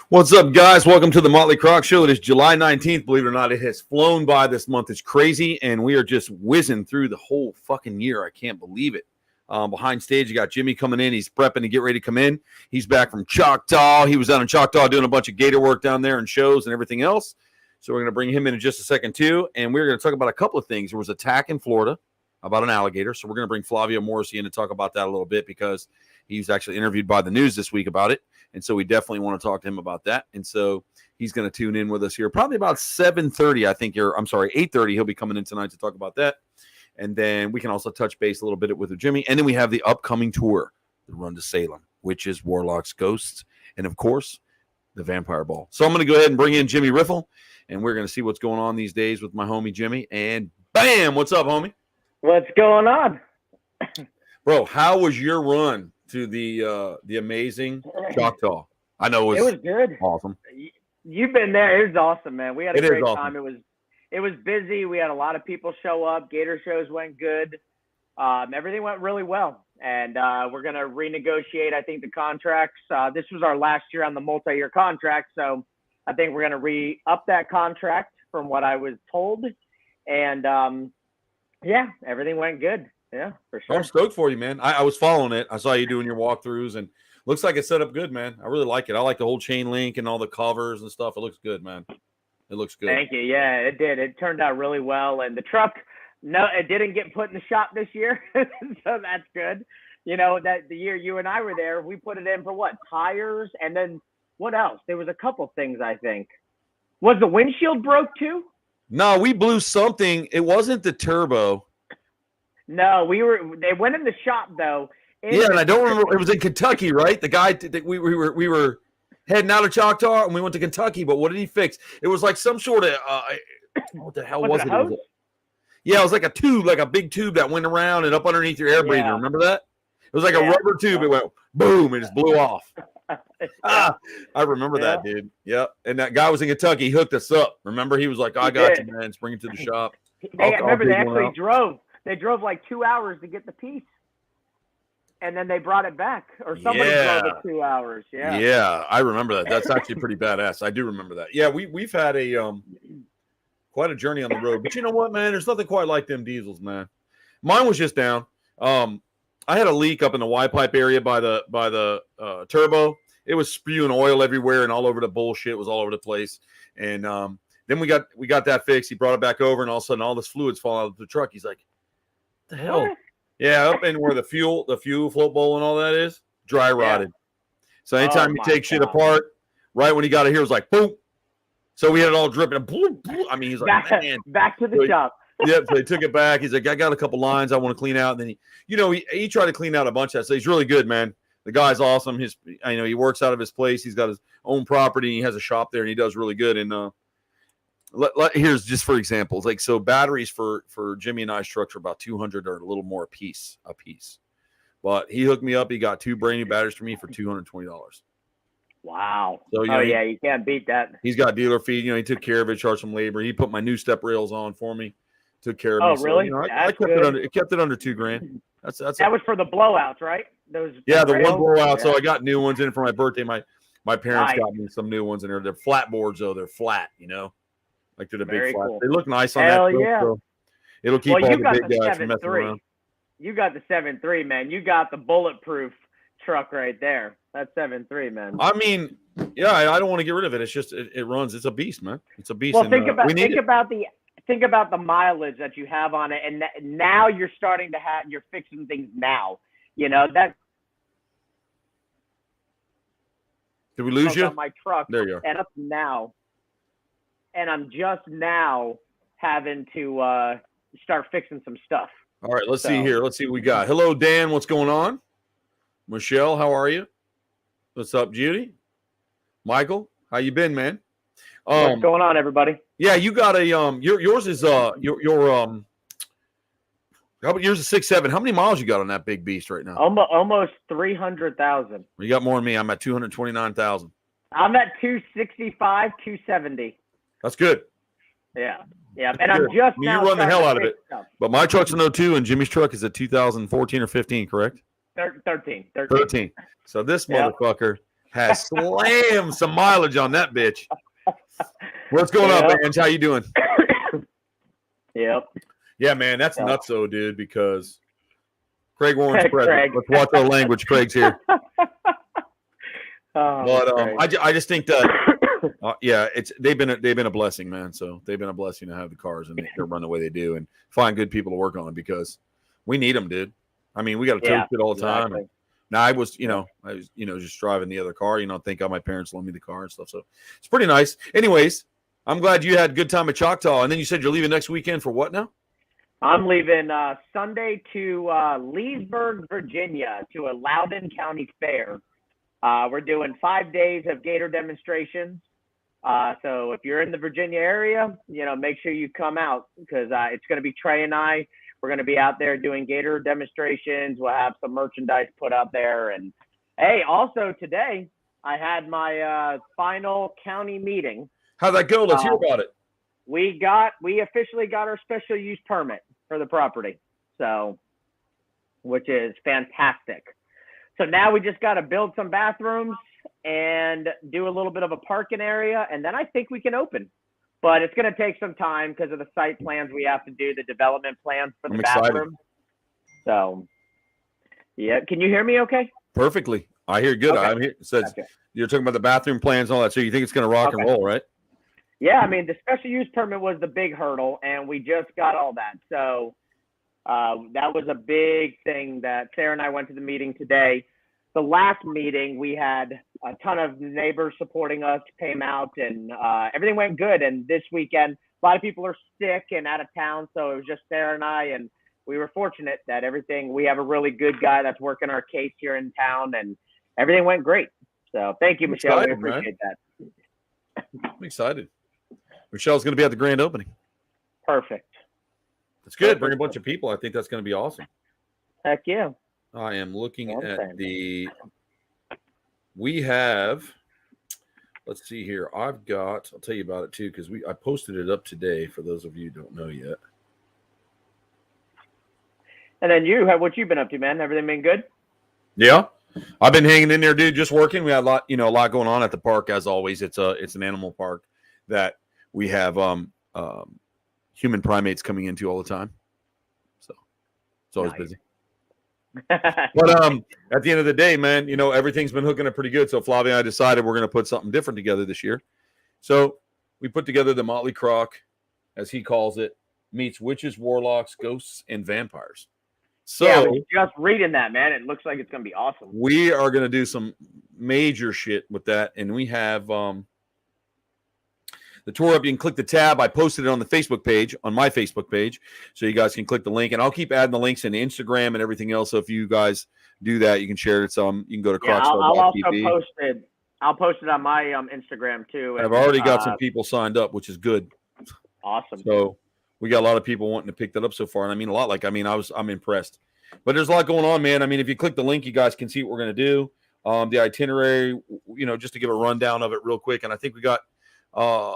What's up, guys? Welcome to the Mōtley Crōc Show. It is July 19th. Believe it or not, it has flown by. This month is crazy, and we are just whizzing through the whole fucking year. I can't believe it. Behind stage, you got Jimmy coming in. He's prepping to get ready to come in. He's back from Choctaw. He was down in Choctaw doing a bunch of gator work down there and shows and everything else. So we're going to bring him in just a second, too. And we're going to talk about a couple of things. There was an attack in Florida about an alligator. So we're going to bring Flavio Morrissey in to talk about that a little bit because he's actually interviewed by the news this week about it. And so we definitely want to talk to him about that. And so he's going to tune in with us here probably about 7:30, I think. 8:30. He'll be coming in tonight to talk about that. And then we can also touch base a little bit with Jimmy. And then we have the upcoming tour, the Run to Salem, Witches, Warlocks, Ghosts, and, of course, the Vampire Ball. So I'm going to go ahead and bring in Jimmy Riffle, and we're going to see what's going on these days with my homie Jimmy. And bam! What's up, homie? What's going on? Bro, how was your run to the amazing Choctaw? I know it was good. Awesome. You've been there. It was awesome, man. We had a great time. It was busy. We had a lot of people show up. Gator shows went good. Everything went really well. And we're going to renegotiate, I think, the contracts. This was our last year on the multi-year contract. So I think we're going to re-up that contract from what I was told. And, yeah, everything went good. Yeah, for sure. I'm stoked for you, man. I was following it. I saw you doing your walkthroughs, and looks like it's set up good, man. I really like it. I like the whole chain link and all the covers and stuff. It looks good, man. It looks good. Thank you. Yeah, it did. It turned out really well. And the truck, no, it didn't get put in the shop this year, so that's good. You know, that the year you and I were there, we put it in for what? Tires, and then what else? There was a couple things, I think. Was the windshield broke too? No, we blew something. It wasn't the turbo. No, they went in the shop though. Yeah, and I don't remember. It was in Kentucky, right? The guy we were heading out of Choctaw and we went to Kentucky. But what did he fix? It was like some sort of what the hell was it? Yeah, it was like a tube, like a big tube that went around and up underneath your air breather. Remember that? It was like a rubber tube. It went boom, and it just blew off. I remember that, dude. Yep. And that guy was in Kentucky. He hooked us up. Remember, he was like, "I got you, man. Let's bring it to the shop." They actually drove. They drove like 2 hours to get the piece, and then they brought it back, or somebody drove it 2 hours. Yeah. Yeah, I remember that. That's actually pretty badass. I do remember that. Yeah, we've had a quite a journey on the road, but you know what, man? There's nothing quite like them diesels, man. Mine was just down. I had a leak up in the Y pipe area by the turbo. It was spewing oil everywhere and all over the bullshit. It was all over the place. And then we got that fixed. He brought it back over, and all of a sudden, all this fluid's falling out of the truck. He's like, "What the hell?" What? Yeah, up in where the fuel float bowl and all that is, dry rotted. Yeah. So anytime you take shit apart, right when he got it here, it was like boom. So we had it all dripping. Boom, boom. I mean, he's like, "Man, back to the shop." Yep. So he took it back. He's like, "I got a couple lines I want to clean out." And then he tried to clean out a bunch of that. So he's really good, man. The guy's awesome. He works out of his place. He's got his own property. He has a shop there, and he does really good. And here's just for examples. Like, so batteries for Jimmy and I's trucks are about 200 or a little more a piece. But he hooked me up. He got 2 brand new batteries for me for $220. Wow. So you can't beat that. He's got dealer fee. He took care of it, charged some labor. He put my new step rails on for me. Took care of me. Oh, really? So, I kept it under $2,000. That was for the blowouts, right? The one blowout. Yeah. So I got new ones in for my birthday. My parents got me some new ones in there. They're flat boards though. They're flat, like they're the big flat. Cool. They look nice on that. Yeah. So it'll keep all the big guys from messing around. You got the 7.3, man. You got the bulletproof truck right there. That's 7.3, man. I mean, yeah, I don't want to get rid of it. It's just it runs. It's a beast, man. It's a beast. Well, think about the mileage that you have on it, and now you're starting to you're fixing things now. That Did we lose you? On my truck. There you are. And I'm just now having to start fixing some stuff. All right, let's see here. Let's see what we got. Hello, Dan. What's going on? Michelle, how are you? What's up, Judy? Michael, how you been, man? What's going on, everybody? Yeah, you got a yours is how about yours is 6.7. How many miles you got on that big beast right now? Almost 300,000. You got more than me. I'm at 229,000. I'm at 265, 270. That's good. Yeah. And I'm just you run the hell out of it. Stuff. But my truck's an 02 and Jimmy's truck is a 2014 or 15, correct? 13. So this motherfucker has slammed some mileage on that bitch. What's going on, Benj? How you doing? Yep. Yeah, man, that's nuts, though, dude, because Craig Warren's president. Let's watch our language. Craig's here. I just think that they've been a blessing, man. So they've been a blessing to have the cars and they run the way they do and find good people to work on because we need them, dude. I mean, we got to tow shit all the time. Exactly. Now I was just driving the other car. Thank God my parents loaned me the car and stuff. So it's pretty nice. Anyways, I'm glad you had a good time at Choctaw. And then you said you're leaving next weekend for what now? I'm leaving Sunday to Leesburg, Virginia, to a Loudoun County fair. We're doing 5 days of gator demonstrations. So if you're in the Virginia area, make sure you come out because it's going to be Trey and I. We're going to be out there doing gator demonstrations. We'll have some merchandise put out there. And, hey, also today I had my final county meeting. How'd that go? Let's hear about it. We officially got our special use permit for the property, which is fantastic. So now we just got to build some bathrooms and do a little bit of a parking area, and then I think we can open. But it's going to take some time because of the site plans we have to do, the development plans for the bathroom. So, yeah. Can you hear me okay? Perfectly. I hear good. Okay. I'm here. You're talking about the bathroom plans and all that. So you think it's going to rock and roll, right? Yeah. I mean, the special use permit was the big hurdle, and we just got all that. So that was a big thing that Sarah and I went to the meeting today. The last meeting, we had a ton of neighbors supporting us, came out, and everything went good. And this weekend, a lot of people are sick and out of town, so it was just Sarah and I, and we were fortunate that we have a really good guy that's working our case here in town, and everything went great. So thank you, Michelle. We appreciate that. I'm excited. Michelle's going to be at the grand opening. Perfect. That's good. Bring a bunch of people. I think that's going to be awesome. Heck yeah. I am looking at we have, let's see here. I'll tell you about it too, because I posted it up today for those of you who don't know yet. And then what you been up to, man? Everything been good? Yeah. I've been hanging in there, dude, just working. We had a lot going on at the park as always. It's an animal park that we have human primates coming into all the time. So it's always busy. But at the end of the day, man, everything's been hooking up pretty good. So Flavia and I decided we're going to put something different together this year. So we put together the Mōtley Crōc, as he calls it, meets witches, warlocks, ghosts, and vampires. So yeah, just reading that, man, it looks like it's going to be awesome. We are going to do some major shit with that, and we have the tour up. You can click the tab. I posted it on the Facebook page, on my Facebook page, so you guys can click the link, and I'll keep adding the links in Instagram and everything else. So if you guys do that, you can share it. So you can go to Crocstall.tv. I'll post it on my Instagram too. I've already got some people signed up, which is good. Awesome. So we got a lot of people wanting to pick that up so far, and I mean a lot. I'm impressed. But there's a lot going on, man. I mean, if you click the link, you guys can see what we're going to do. The itinerary, just to give a rundown of it real quick. And I think we got. I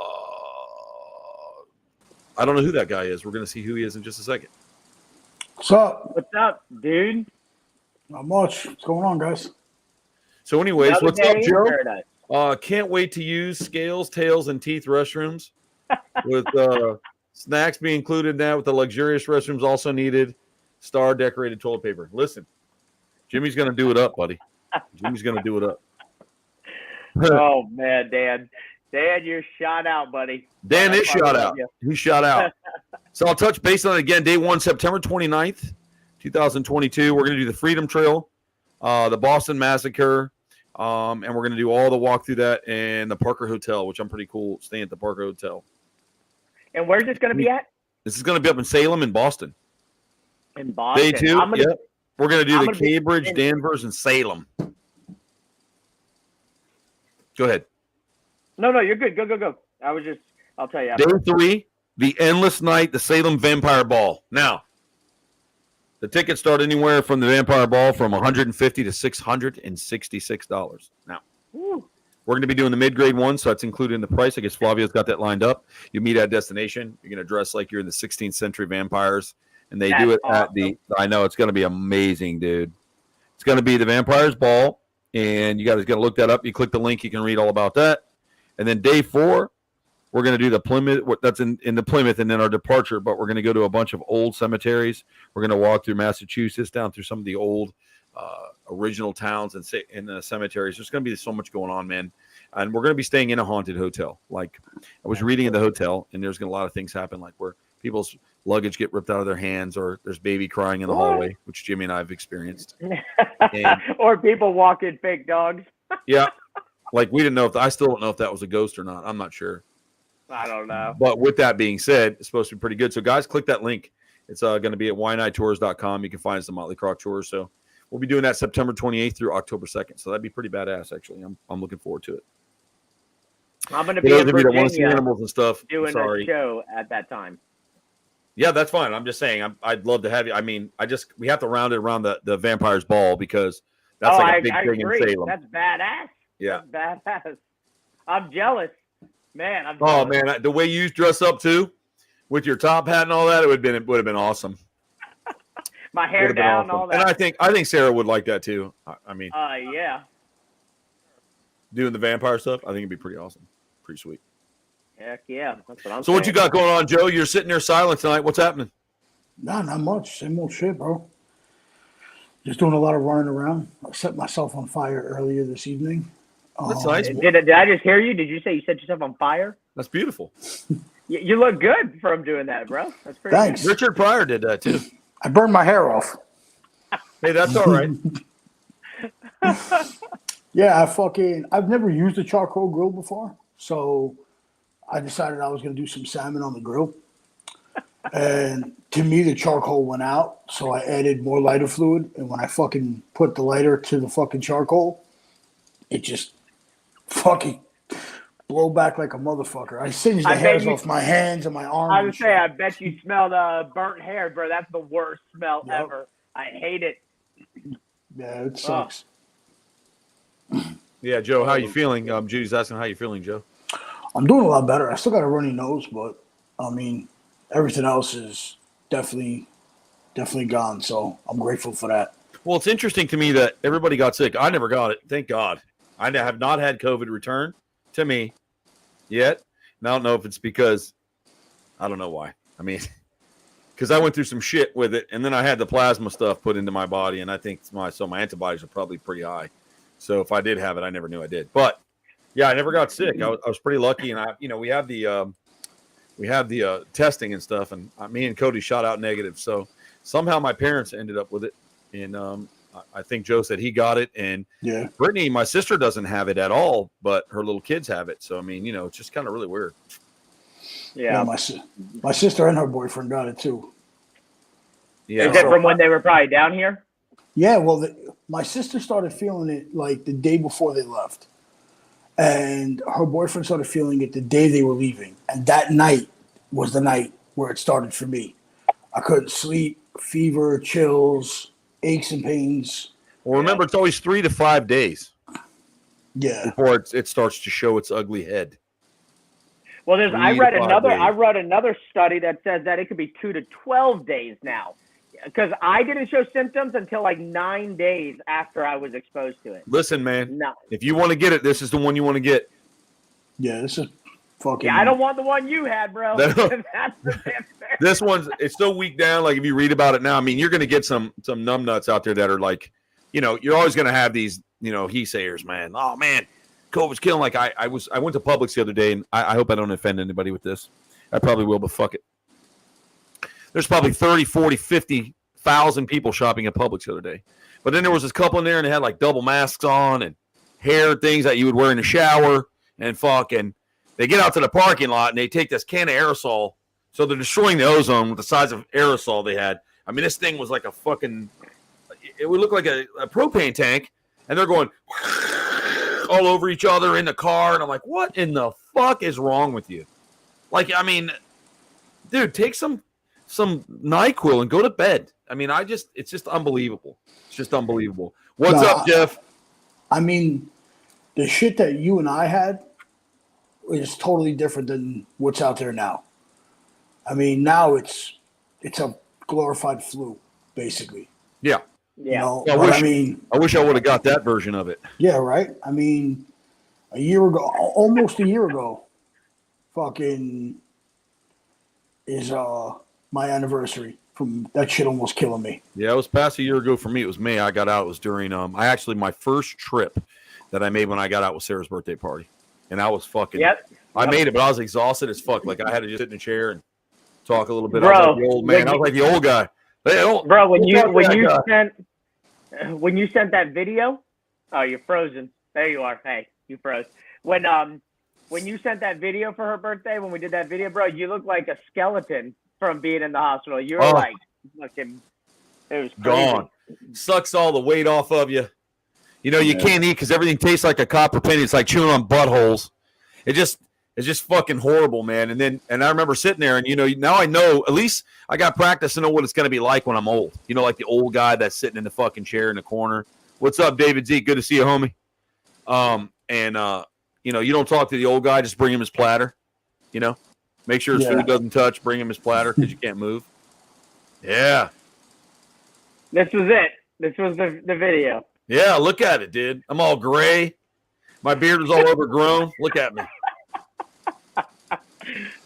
don't know who that guy is. We're going to see who he is in just a second. What's up? What's up, dude? Not much. What's going on, guys? So anyways, what's up, Joe? Can't wait to use scales, tails, and teeth restrooms with snacks being included in that, with the luxurious restrooms also needed. Star decorated toilet paper. Listen, Jimmy's going to do it up, buddy. Jimmy's going to do it up. Oh, man, Dan, you're shot out, buddy. Dan is shot out. He's shot out. So I'll touch base on it again. Day 1, September 29th, 2022. We're going to do the Freedom Trail, the Boston Massacre, And we're going to do all the walk through that in the Parker Hotel, which I'm pretty cool staying at the Parker Hotel. And where's this going to be at? This is going to be up in Salem and Boston. In Boston. Day 2, yep. We're going to do the Cambridge, Danvers, and Salem. Go ahead. No, you're good. Go. I'll tell you. Day 3, the Endless Night, the Salem Vampire Ball. Now, the tickets start anywhere from the Vampire Ball from $150 to $666. Now, we're going to be doing the mid-grade one, so that's included in the price. I guess Flavio's got that lined up. You meet at a destination. You're going to dress like you're in the 16th century vampires, and they do it at the – I know, it's going to be amazing, dude. It's going to be the Vampire's Ball, and you guys got to look that up. You click the link. You can read all about that. And then day 4, we're going to do the Plymouth. That's in the Plymouth, and then our departure. But we're going to go to a bunch of old cemeteries. We're going to walk through Massachusetts, down through some of the old original towns and the cemeteries. There's going to be so much going on, man. And we're going to be staying in a haunted hotel. Like I was reading in the hotel, and there's going to a lot of things happen, like where people's luggage get ripped out of their hands, or there's baby crying in the hallway, which Jimmy and I have experienced. Or people walking fake dogs. Yeah. Like we didn't know I still don't know if that was a ghost or not. I'm not sure. I don't know. But with that being said, it's supposed to be pretty good. So, guys, click that link. It's going to be at wynitours.com. You can find us the Mōtley Crōc Tours. So, we'll be doing that September 28th through October 2nd. So, that'd be pretty badass, actually. I'm looking forward to it. I'm going to be in Virginia animals and stuff. Doing a show at that time. Yeah, that's fine. I'm just saying I'd love to have you. I mean, we have to round it around the Vampire's Ball because that's a big thing in Salem. That's badass. Yeah. That's badass. I'm jealous. Man, oh man, the way you dress up too, with your top hat and all that, it would have been awesome. My hair down, awesome. All that. And I think Sarah would like that too. I mean, yeah, doing the vampire stuff, I think it'd be pretty awesome, pretty sweet. Heck yeah, that's what I'm. So what you got going on, Joe? You're sitting there silent tonight. What's happening? Nah, not much. Same old shit, bro. Just doing a lot of running around. I set myself on fire earlier this evening. That's nice. Did I just hear you? Did you say you set yourself on fire? That's beautiful. You look good from doing that, bro. That's pretty Thanks. good. Richard Pryor did that too. I burned my hair off. Hey, that's all right. Yeah, I've never used a charcoal grill before, so I decided I was going to do some salmon on the grill. And to me, the charcoal went out, so I added more lighter fluid. And when I fucking put the lighter to the fucking charcoal, it just fucking blow back like a motherfucker. I singed the hairs off my hands and my arms. I would say, I bet you smelled burnt hair, bro. That's the worst smell ever. I hate it. Yeah, it sucks. Yeah, Joe, how you feeling? Judy's asking how you feeling, Joe. I'm doing a lot better. I still got a runny nose, but I mean, everything else is definitely gone. So I'm grateful for that. Well, it's interesting to me that everybody got sick. I never got it. Thank God. I have not had COVID return to me yet. And I don't know if it's because I don't know why. I mean, because I went through some shit with it, and then I had the plasma stuff put into my body, and I think my antibodies are probably pretty high. So if I did have it, I never knew I did. But yeah, I never got sick. I was pretty lucky, and we had the testing and stuff, and me and Cody shot out negative. So somehow my parents ended up with it, and I think Joe said he got it, and yeah, Brittany, my sister, doesn't have it at all, but her little kids have it. So I mean, it's just kind of really weird. Yeah, my sister and her boyfriend got it too. Yeah, is it from when they were probably down here? Yeah, well, my sister started feeling it like the day before they left, and her boyfriend started feeling it the day they were leaving, and that night was the night where it started for me. I couldn't sleep, fever, chills, aches and pains. Well, remember, it's always 3 to 5 days. Yeah, before it starts to show its ugly head. Well, I read another study that says that it could be 2 to 12 days now, because I didn't show symptoms until like 9 days after I was exposed to it. Listen, man, if you want to get it, this is the one you want to get. Yeah, this is fucking. Yeah, I don't want the one you had, bro. This one's it's still weak down. Like if you read about it now, I mean, you're going to get some numbnuts out there that are like, you're always going to have these, he sayers, man. Oh man, COVID's killing. Like I went to Publix the other day, and I hope I don't offend anybody with this. I probably will, but fuck it. There's probably 30, 40, 50,000 people shopping at Publix the other day. But then there was this couple in there, and they had like double masks on and hair things that you would wear in the shower, and fucking they get out to the parking lot and they take this can of aerosol. So they're destroying the ozone with the size of aerosol they had. I mean, this thing was like a fucking, it would look like a propane tank, and they're going all over each other in the car. And I'm like, what in the fuck is wrong with you? Like, I mean, dude, take some NyQuil and go to bed. I mean, it's just unbelievable. It's just unbelievable. What's up, Jeff? I mean, the shit that you and I had is totally different than what's out there now. I mean, now it's a glorified flu, basically. Yeah. You know, I wish I would have got that version of it. Yeah, right. I mean, almost a year ago, fucking is my anniversary. From that shit almost killing me. Yeah, it was past a year ago for me. It was May. I got out. It was during my first trip that I made when I got out was Sarah's birthday party, and I was fucking. Yep. I made it, but I was exhausted as fuck. Like I had to just sit in a chair and talk a little bit. Bro, I was like the old man. I was like the old guy. Bro, when you sent that video, oh, you're frozen. There you are. Hey, you froze. When you sent that video for her birthday, when we did that video, bro, you looked like a skeleton from being in the hospital. You were like fucking. It was crazy. Gone. Sucks all the weight off of you. You know, you can't eat because everything tastes like a copper penny. It's like chewing on buttholes. It's just fucking horrible, man. And I remember sitting there, and you know, now I know. At least I got practice to know what it's going to be like when I'm old. You know, like the old guy that's sitting in the fucking chair in the corner. What's up, David Z? Good to see you, homie. You know, you don't talk to the old guy. Just bring him his platter. You know, make sure his food doesn't touch. Bring him his platter because you can't move. Yeah. This was it. This was the video. Yeah, look at it, dude. I'm all gray. My beard was all overgrown. Look at me.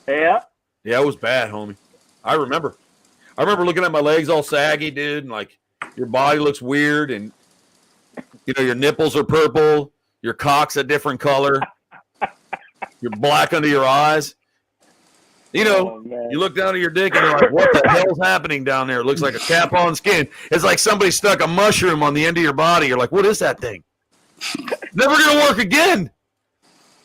Yeah. Yeah, it was bad, homie. I remember looking at my legs all saggy, dude, and like your body looks weird, and you know your nipples are purple, your cock's a different color, you're black under your eyes. You know, you look down at your dick and you're like, what the hell's happening down there? It looks like a cap-on skin. It's like somebody stuck a mushroom on the end of your body. You're like, what is that thing? Never going to work again.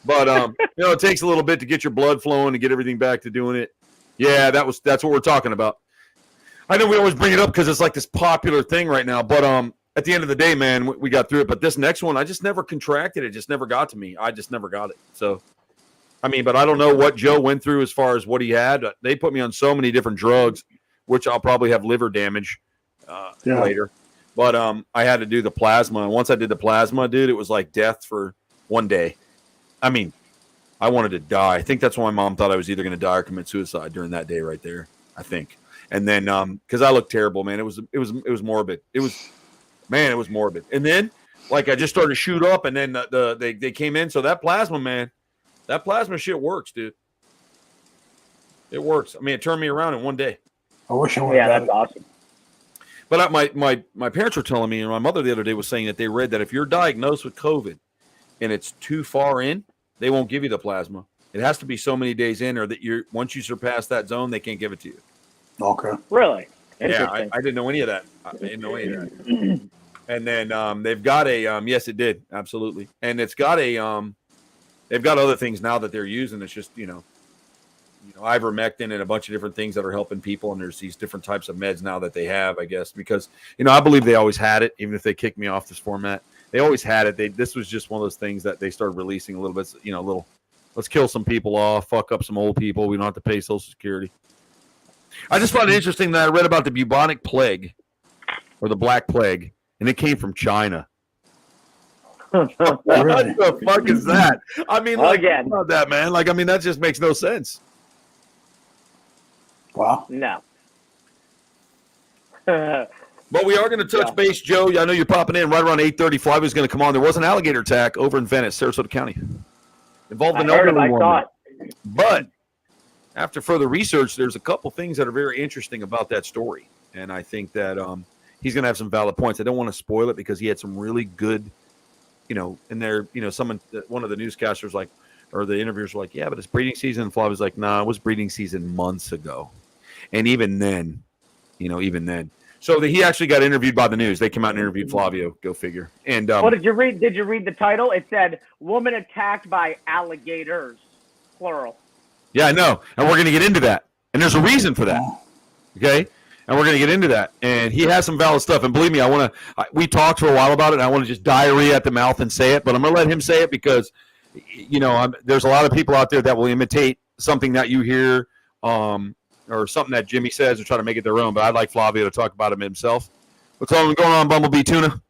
But, you know, it takes a little bit to get your blood flowing and get everything back to doing it. Yeah, that's what we're talking about. I know we always bring it up because it's like this popular thing right now. But at the end of the day, man, we got through it. But this next one, I just never contracted it. It just never got to me. I just never got it. So. I mean, but I don't know what Joe went through as far as what he had. They put me on so many different drugs, which I'll probably have liver damage later. But I had to do the plasma. And once I did the plasma, dude, it was like death for one day. I mean, I wanted to die. I think that's why my mom thought I was either going to die or commit suicide during that day right there, I think. And then because I looked terrible, man. It was morbid. It was morbid. And then, like, I just started to shoot up, and then they came in. So that plasma, man. That plasma shit works, dude. It works. I mean, it turned me around in one day. I wish I would. Yeah, that's awesome. But my parents were telling me, and my mother the other day was saying that they read that if you're diagnosed with COVID and it's too far in, they won't give you the plasma. It has to be so many days in, or that once you surpass that zone, they can't give it to you. Okay. Really? Yeah, I didn't know any of that. I didn't know any of that. And then they've got a yes, it did, absolutely, and it's got a they've got other things now that they're using. It's just, you know, ivermectin and a bunch of different things that are helping people. And there's these different types of meds now that they have, I guess, because, you know, I believe they always had it, even if they kicked me off this format. They always had it. This was just one of those things that they started releasing a little bit, you know, let's kill some people off, fuck up some old people. We don't have to pay Social Security. I just found it interesting that I read about the bubonic plague or the Black Plague, and it came from China. What the fuck is that? I mean, like, again, about that, man. Like, I mean, that just makes no sense. Wow. No. But we are going to touch base, Joe. I know you're popping in right around 8:30. Fly was going to come on. There was an alligator attack over in Venice, Sarasota County. Involved an elderly woman. But after further research, there's a couple things that are very interesting about that story. And I think that he's going to have some valid points. I don't want to spoil it because he had some really good, you know, in there, you know, one of the newscasters or the interviewers were like, yeah, but it's breeding season. And Fly was like, nah, it was breeding season months ago. And even then. So he actually got interviewed by the news. They came out and interviewed Flavio. Go figure. And well, did you read the title? It said "Woman attacked by alligators," plural. Yeah, I know, and we're going to get into that. And there's a reason for that. Okay, and we're going to get into that. And he has some valid stuff. And believe me, we talked for a while about it. And I want to just diarrhea at the mouth and say it, but I'm going to let him say it because, there's a lot of people out there that will imitate something that you hear. Or something that Jimmy says and try to make it their own, but I'd like Flavio to talk about it himself. What's all going on, Bumblebee Tuna?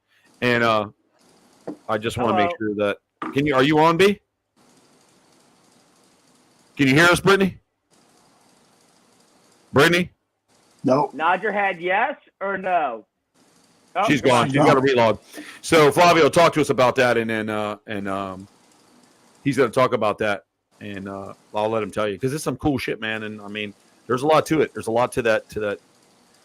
And I just want to make sure that are you on, B? Can you hear us, Brittany? Brittany? No. Nod your head yes or no. Oh, she's gone. She's got to relog. So Flavio, talk to us about that, and then he's going to talk about that, and I'll let him tell you because it's some cool shit, man. And I mean, there's a lot to it. There's a lot to that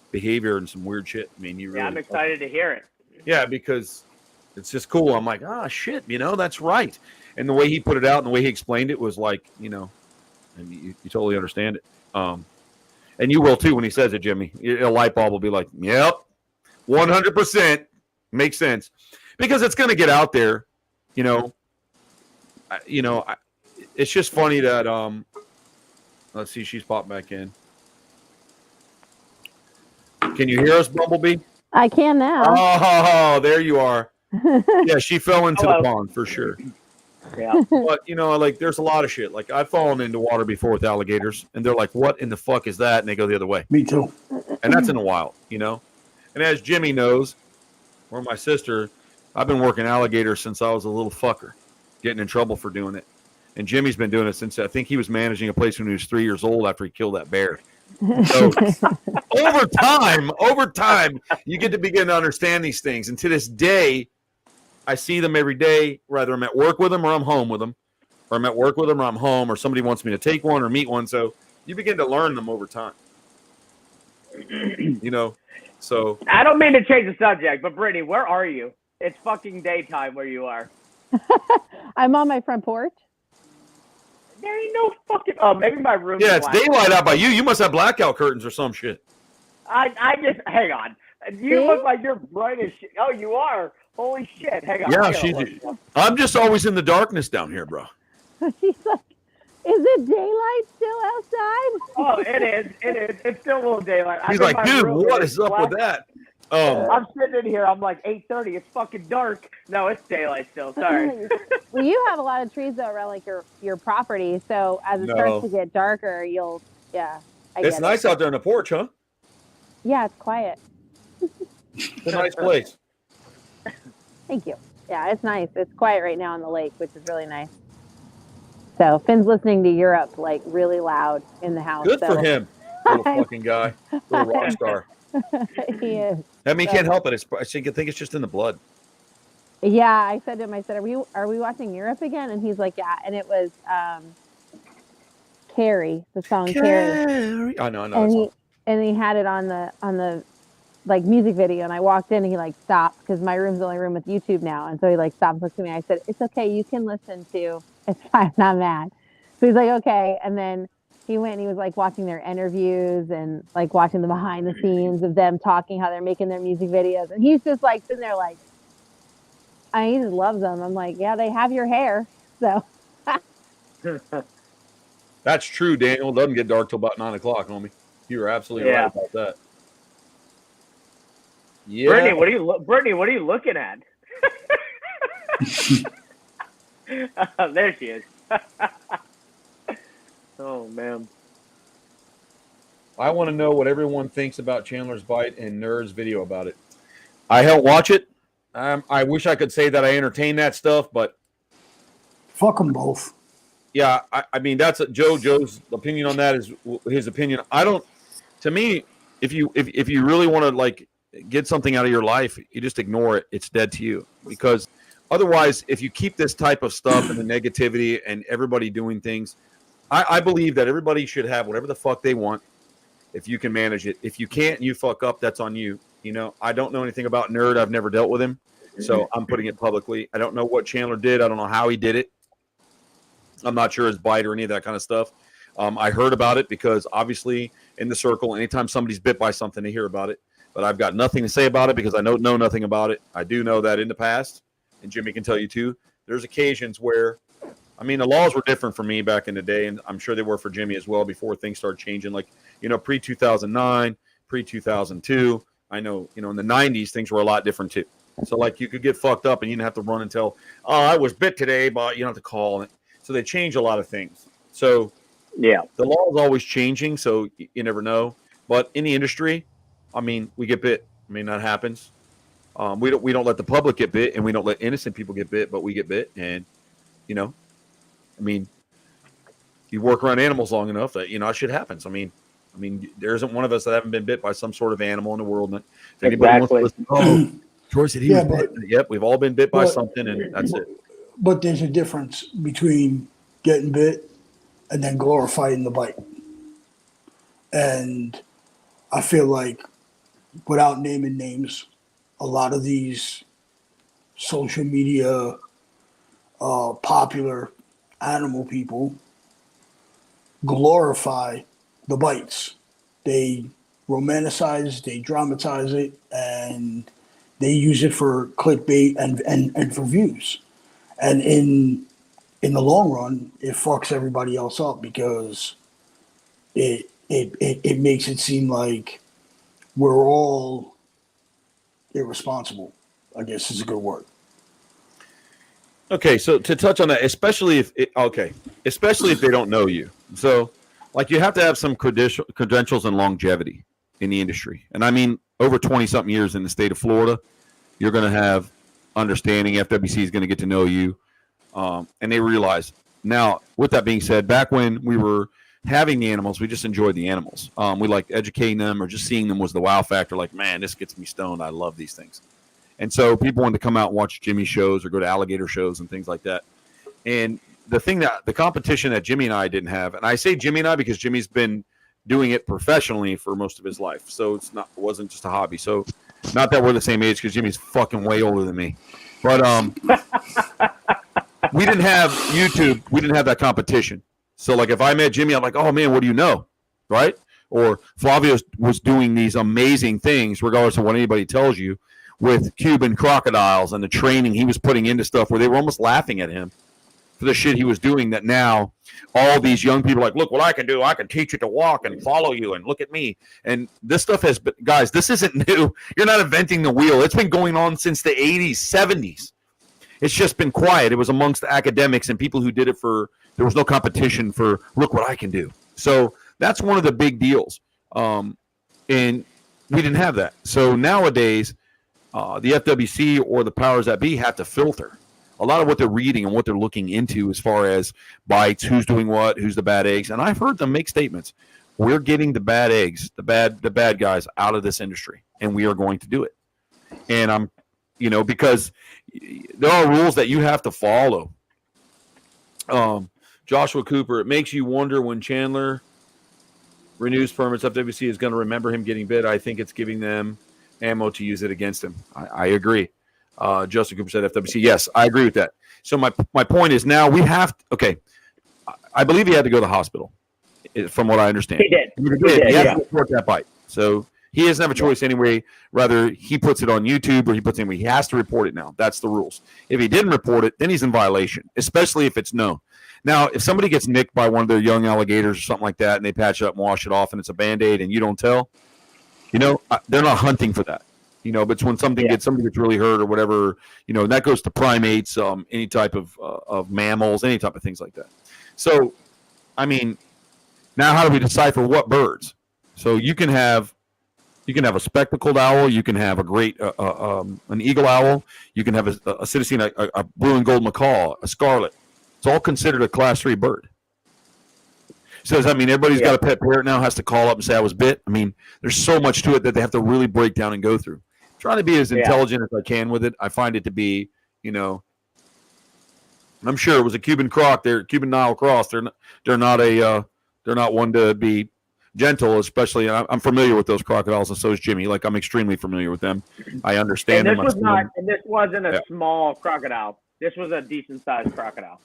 behavior and some weird shit. I mean, I'm excited to hear it. Yeah, because it's just cool. I'm like, shit, that's right. And the way he put it out and the way he explained it was like, and you totally understand it. And you will too when he says it, Jimmy. A light bulb will be like, yep, 100% makes sense because it's going to get out there. It's just funny that let's see, she's popped back in. Can you hear us, Bumblebee? I can now. Oh, there you are. Yeah, she fell into the pond for sure. Yeah. But, there's a lot of shit. Like, I've fallen into water before with alligators, and they're like, what in the fuck is that? And they go the other way. Me too. And that's in the wild, And as Jimmy knows, or my sister, I've been working alligators since I was a little fucker, getting in trouble for doing it. And Jimmy's been doing it since I think he was managing a place when he was 3 years old after he killed that bear. So over time, you get to begin to understand these things. And to this day, I see them every day, whether I'm at work with them or I'm home with them, or I'm at work with them or I'm home, or somebody wants me to take one or meet one. So you begin to learn them over time. So. I don't mean to change the subject, but Brittany, where are you? It's fucking daytime where you are. I'm on my front porch. There ain't no fucking. Oh, maybe my room. Yeah, it's daylight out by you. You must have blackout curtains or some shit. I just hang on. You look like you're bright as shit. Oh, you are. Holy shit! Hang on. Yeah, I'm just always in the darkness down here, bro. She's like, is it daylight still outside? Oh, it is. It is. It's still a little daylight. He's like, dude, what is up with that? I'm sitting in here. I'm like 8:30. It's fucking dark. No, it's daylight still. Sorry. Well, you have a lot of trees though around like your property, so as it starts to get darker, It's nice out there on the porch, huh? Yeah, it's quiet. It's a nice place. Thank you. Yeah, it's nice. It's quiet right now on the lake, which is really nice. So Finn's listening to Europe like really loud in the house. Good for him, little fucking guy, little rock star. He is. I mean, he can't help it. I think it's just in the blood. Yeah, I said to him, are we watching Europe again? And he's like, yeah. And it was Carrie, the song Carrie. I know. And he had it on the like music video, and I walked in and he like stopped because my room's the only room with YouTube now, and so he like stopped and looked at me. I said, it's okay, you can listen to. It's fine, I'm not mad. So he's like, okay, and then he went and he was like watching their interviews and like watching the behind the scenes of them talking how they're making their music videos, and he's just like sitting there like, he just loves them. I'm like, yeah, they have your hair, so. That's true, Daniel. It doesn't get dark till about 9 o'clock, homie. You are absolutely right about that. Yeah. Brittany, what are you looking at? There she is. Oh man. I want to know what everyone thinks about Chandler's bite and Nerd's video about it. I helped watch it. I wish I could say that I entertain that stuff, but fuck them both. Yeah, I mean that's Joe's opinion on that is his opinion. To me, if you really want to like get something out of your life, you just ignore it. It's dead to you, because otherwise, if you keep this type of stuff and the negativity and everybody doing things, I believe that everybody should have whatever the fuck they want if you can manage it. If you can't and you fuck up, that's on you. I don't know anything about Nerd. I've never dealt with him, so I'm putting it publicly. I don't know what Chandler did. I don't know how he did it. I'm not sure his bite or any of that kind of stuff. I heard about it because obviously in the circle, anytime somebody's bit by something, they hear about it. but I've got nothing to say about it because I know nothing about it. I do know that in the past, and Jimmy can tell you too, there's occasions where, I mean, the laws were different for me back in the day, and I'm sure they were for Jimmy as well before things started changing. Like, pre-2009, pre-2002, I know, in the 90s, things were a lot different too. So, like, you could get fucked up and you didn't have to run and tell, oh, I was bit today, but you don't have to call. So they change a lot of things. So, yeah, the law is always changing, so you never know. But in the industry, I mean, we get bit. I mean, that happens. We don't let the public get bit, and we don't let innocent people get bit, but we get bit. And, I mean, you work around animals long enough that, shit happens. I mean, there isn't one of us that haven't been bit by some sort of animal in the world. And if anybody wants to listen, oh, Troy said he was bit. Yep, we've all been bit by something, and that's it. But there's a difference between getting bit and then glorifying the bite. And I feel like, without naming names, a lot of these social media popular animal people glorify the bites. They romanticize, they dramatize it, and they use it for clickbait and for views. And in the long run, it fucks everybody else up because it makes it seem like we're all irresponsible, I guess is a good word. Okay, so to touch on that, especially if they don't know you. So, like, you have to have some credentials and longevity in the industry. And I mean, over 20-something years in the state of Florida, you're going to have understanding. FWC is going to get to know you. And they realize. Now, with that being said, back when we were having the animals, we just enjoyed the animals. We liked educating them, or just seeing them was the wow factor. Like, man, this gets me stoned. I love these things. And so people wanted to come out and watch Jimmy shows or go to alligator shows and things like that. And the competition that Jimmy and I didn't have, and I say Jimmy and I because Jimmy's been doing it professionally for most of his life. So it wasn't just a hobby. So not that we're the same age, because Jimmy's fucking way older than me. But we didn't have YouTube. We didn't have that competition. So, like, if I met Jimmy, I'm like, oh, man, what do you know? Right? Or Flavio was doing these amazing things, regardless of what anybody tells you, with Cuban crocodiles and the training he was putting into stuff where they were almost laughing at him for the shit he was doing, that now all these young people are like, look what I can do. I can teach you to walk and follow you, and look at me. And this stuff has been, guys, this isn't new. You're not inventing the wheel. It's been going on since the 80s, 70s. It's just been quiet. It was amongst academics and people who did it there was no competition for, look what I can do. So that's one of the big deals. And we didn't have that. So nowadays, the FWC or the powers that be have to filter a lot of what they're reading and what they're looking into as far as bites, who's doing what, who's the bad eggs. And I've heard them make statements. We're getting the bad eggs, the bad guys out of this industry, and we are going to do it. And because there are rules that you have to follow. Joshua Cooper, it makes you wonder when Chandler renews permits, FWC is going to remember him getting bit. I think it's giving them ammo to use it against him. I agree. Justin Cooper said FWC. Yes, I agree with that. So my point is, now we have to, okay, I believe he had to go to the hospital, from what I understand. He did. He had to report that bite. So he doesn't have a choice anyway. Rather, he puts it on YouTube or he puts it anywhere. He has to report it now. That's the rules. If he didn't report it, then he's in violation, especially if it's known. Now, if somebody gets nicked by one of their young alligators or something like that, and they patch it up and wash it off, and it's a Band-Aid and you don't tell, they're not hunting for that. But it's when somebody gets really hurt or whatever, and that goes to primates, any type of mammals, any type of things like that. So, I mean, now how do we decipher what birds? So you can have a spectacled owl, you can have a great an eagle owl, you can have a citizen, a blue and gold macaw, a scarlet. It's all considered a class 3 bird. So does that mean everybody's got a pet parrot now, has to call up and say I was bit? I mean, there's so much to it that they have to really break down and go through. I'm trying to be as intelligent as I can with it. I find it to be, I'm sure it was a Cuban Crōc, they're Cuban Nile cross. They're not one to be gentle, especially. I'm familiar with those crocodiles, and so is Jimmy. Like, I'm extremely familiar with them. I understand them. And this wasn't a small crocodile. This was a decent sized crocodile.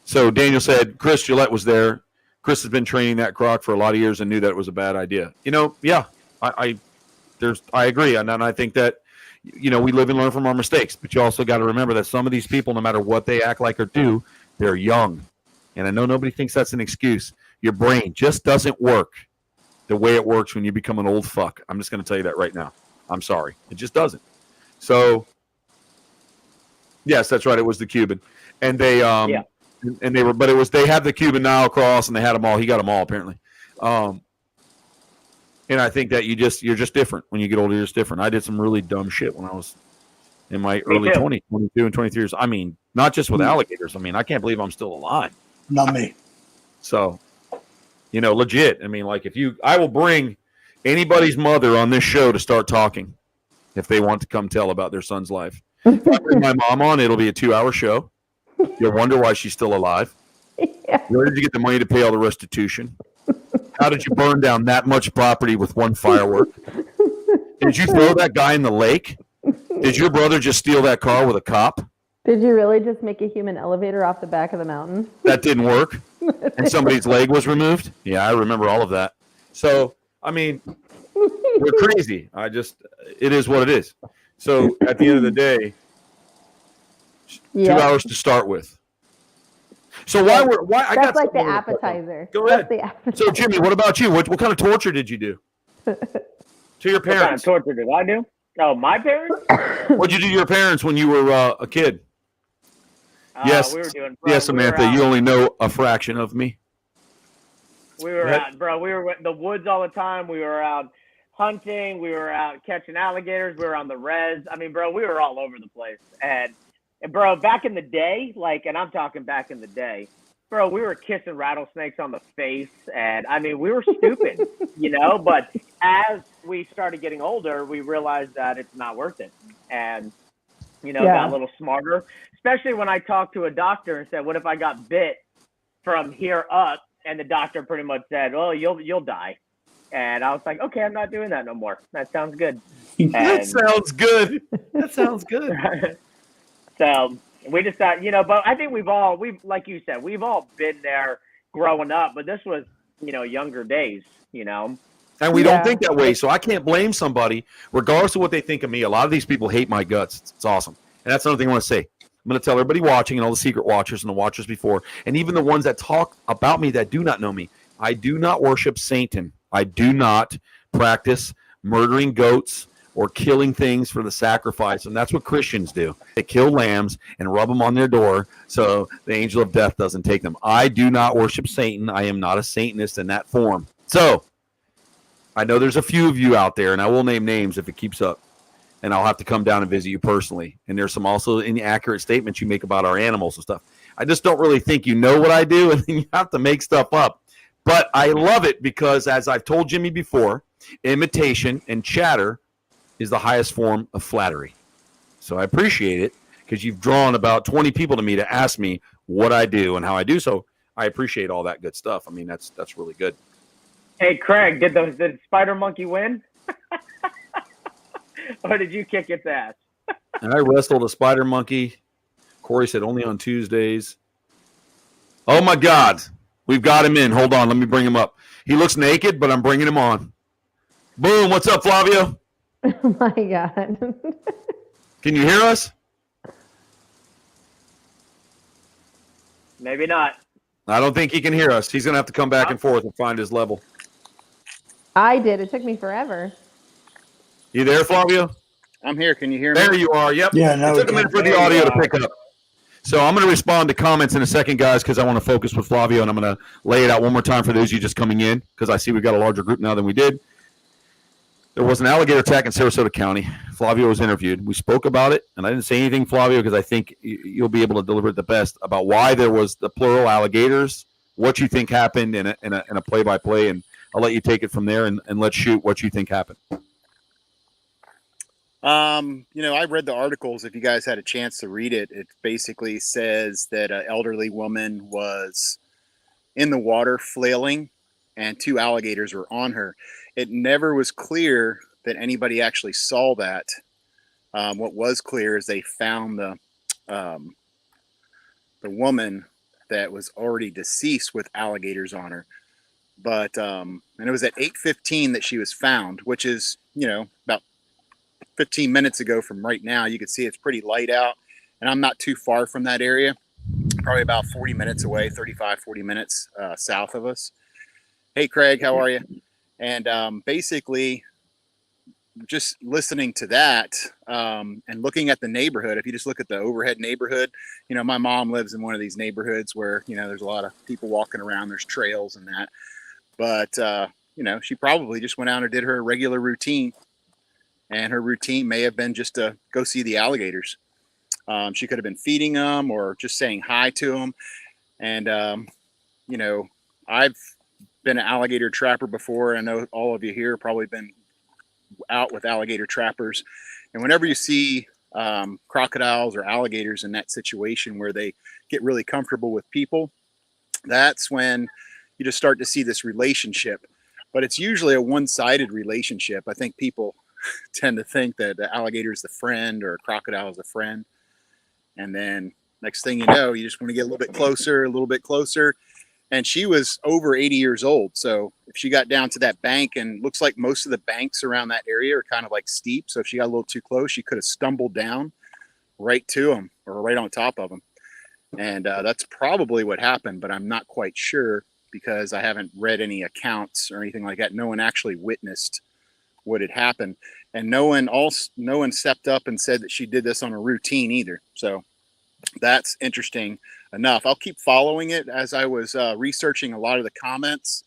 So Daniel said Chris Gillette was there. Chris has been training that croc for a lot of years and knew that it was a bad idea. Yeah, I agree. And I think that, we live and learn from our mistakes, but you also got to remember that some of these people, no matter what they act like or do, they're young. And I know nobody thinks that's an excuse. Your brain just doesn't work the way it works when you become an old fuck. I'm just going to tell you that right now. I'm sorry. It just doesn't. So, yes, that's right. It was the Cuban. And they, and they were, but they had the Cuban Nile cross and they had them all. He got them all apparently. And I think that you're just different. When you get older, you're just different. I did some really dumb shit when I was in my early 20s, 22 and 23 years. I mean, not just with alligators. I mean, I can't believe I'm still alive. Not me. So, legit. I mean, like I will bring anybody's mother on this show to start talking if they want to come tell about their son's life. If I bring my mom on, it'll be a 2-hour show. You'll wonder why she's still alive. Yeah. Where did you get the money to pay all the restitution? How did you burn down that much property with one firework? Did you throw that guy in the lake? Did your brother just steal that car with a cop? Did you really just make a human elevator off the back of the mountain? That didn't work. And somebody's leg was removed? Yeah, I remember all of that. So, I mean, we're crazy. It is what it is. So, at the end of the day, 2 hours to start with. So that's like the appetizer. Go ahead. So Jimmy, what about you? What kind of torture did you do to your parents? What kind of torture did I do? Oh, my parents? What'd you do to your parents when you were a kid? Yes, we were doing. Yes, Samantha. You only know a fraction of me. We were out, bro. We were in the woods all the time. We were out hunting. We were out catching alligators. We were on the res. I mean, bro, we were all over the place. And bro, back in the day, and I'm talking back in the day, bro, we were kissing rattlesnakes on the face. And I mean, we were stupid, but as we started getting older, we realized that it's not worth it. And, got a little smarter, especially when I talked to a doctor and said, what if I got bit from here up? And the doctor pretty much said, oh, you'll die. And I was like, okay, I'm not doing that no more. That sounds good. That sounds good. That sounds good. So we decided, but I think we've like you said, we've all been there growing up, but this was, younger days, And we don't think that way. So I can't blame somebody, regardless of what they think of me. A lot of these people hate my guts. It's awesome. And that's another thing I want to say. I'm going to tell everybody watching and all the secret watchers and the watchers before, and even the ones that talk about me that do not know me. I do not worship Satan. I do not practice murdering goats or killing things for the sacrifice. And that's what Christians do. They kill lambs and rub them on their door so the angel of death doesn't take them. I do not worship Satan. I am not a Satanist in that form. So I know there's a few of you out there, and I will name names if it keeps up. And I'll have to come down and visit you personally. And there's some also inaccurate statements you make about our animals and stuff. I just don't really think you know what I do, and then you have to make stuff up. But I love it because, as I've told Jimmy before, imitation and chatter is the highest form of flattery. So I appreciate it because you've drawn about 20 people to me to ask me what I do and how I do. So I appreciate all that good stuff. I mean, that's really good. Hey, Craig, did Spider Monkey win? Or did you kick its ass? And I wrestled a spider monkey. Corey said only on Tuesdays. Oh, my God. We've got him in. Hold on. Let me bring him up. He looks naked, but I'm bringing him on. Boom. What's up, Flavio? Oh, my God. Can you hear us? Maybe not. I don't think he can hear us. He's going to have to come back and forth and find his level. I did. It took me forever. You there, Flavio? I'm here. Can you hear me? There you are. Yep. Yeah, no, it took a minute for the audio to pick up. So I'm going to respond to comments in a second, guys, because I want to focus with Flavio, and I'm going to lay it out one more time for those of you just coming in, because I see we've got a larger group now than we did. There was an alligator attack in Sarasota County. Flavio was interviewed. We spoke about it, and I didn't say anything, Flavio, because I think you'll be able to deliver it the best about why there was the plural alligators, what you think happened in a play-by-play, and I'll let you take it from there, and let's shoot what you think happened. I read the articles. If you guys had a chance to read it, it basically says that an elderly woman was in the water flailing and 2 alligators were on her. It never was clear that anybody actually saw that. What was clear is they found the woman that was already deceased with alligators on her. But and it was at 8:15 that she was found, which is, about 15 minutes ago from right now. You can see it's pretty light out, and I'm not too far from that area, probably about 40 minutes away, 35, 40 minutes south of us. Hey, Craig, how are you? And basically, just listening to that and looking at the neighborhood, if you just look at the overhead neighborhood, my mom lives in one of these neighborhoods where, there's a lot of people walking around, there's trails and that. But, she probably just went out and did her regular routine. And her routine may have been just to go see the alligators. She could have been feeding them or just saying hi to them. And, I've been an alligator trapper before. I know all of you here have probably been out with alligator trappers. And whenever you see crocodiles or alligators in that situation where they get really comfortable with people, that's when you just start to see this relationship. But it's usually a one-sided relationship. I think people tend to think that the alligator is the friend or a crocodile is the friend. And then next thing you know, you just want to get a little bit closer. And she was over 80 years old. So if she got down to that bank, and looks like most of the banks around that area are kind of like steep. So if she got a little too close, she could have stumbled down right to him or right on top of him. And that's probably what happened, but I'm not quite sure because I haven't read any accounts or anything like that. No one actually witnessed what had happened. And no one stepped up and said that she did this on a routine either. So that's interesting enough. I'll keep following it as I was researching a lot of the comments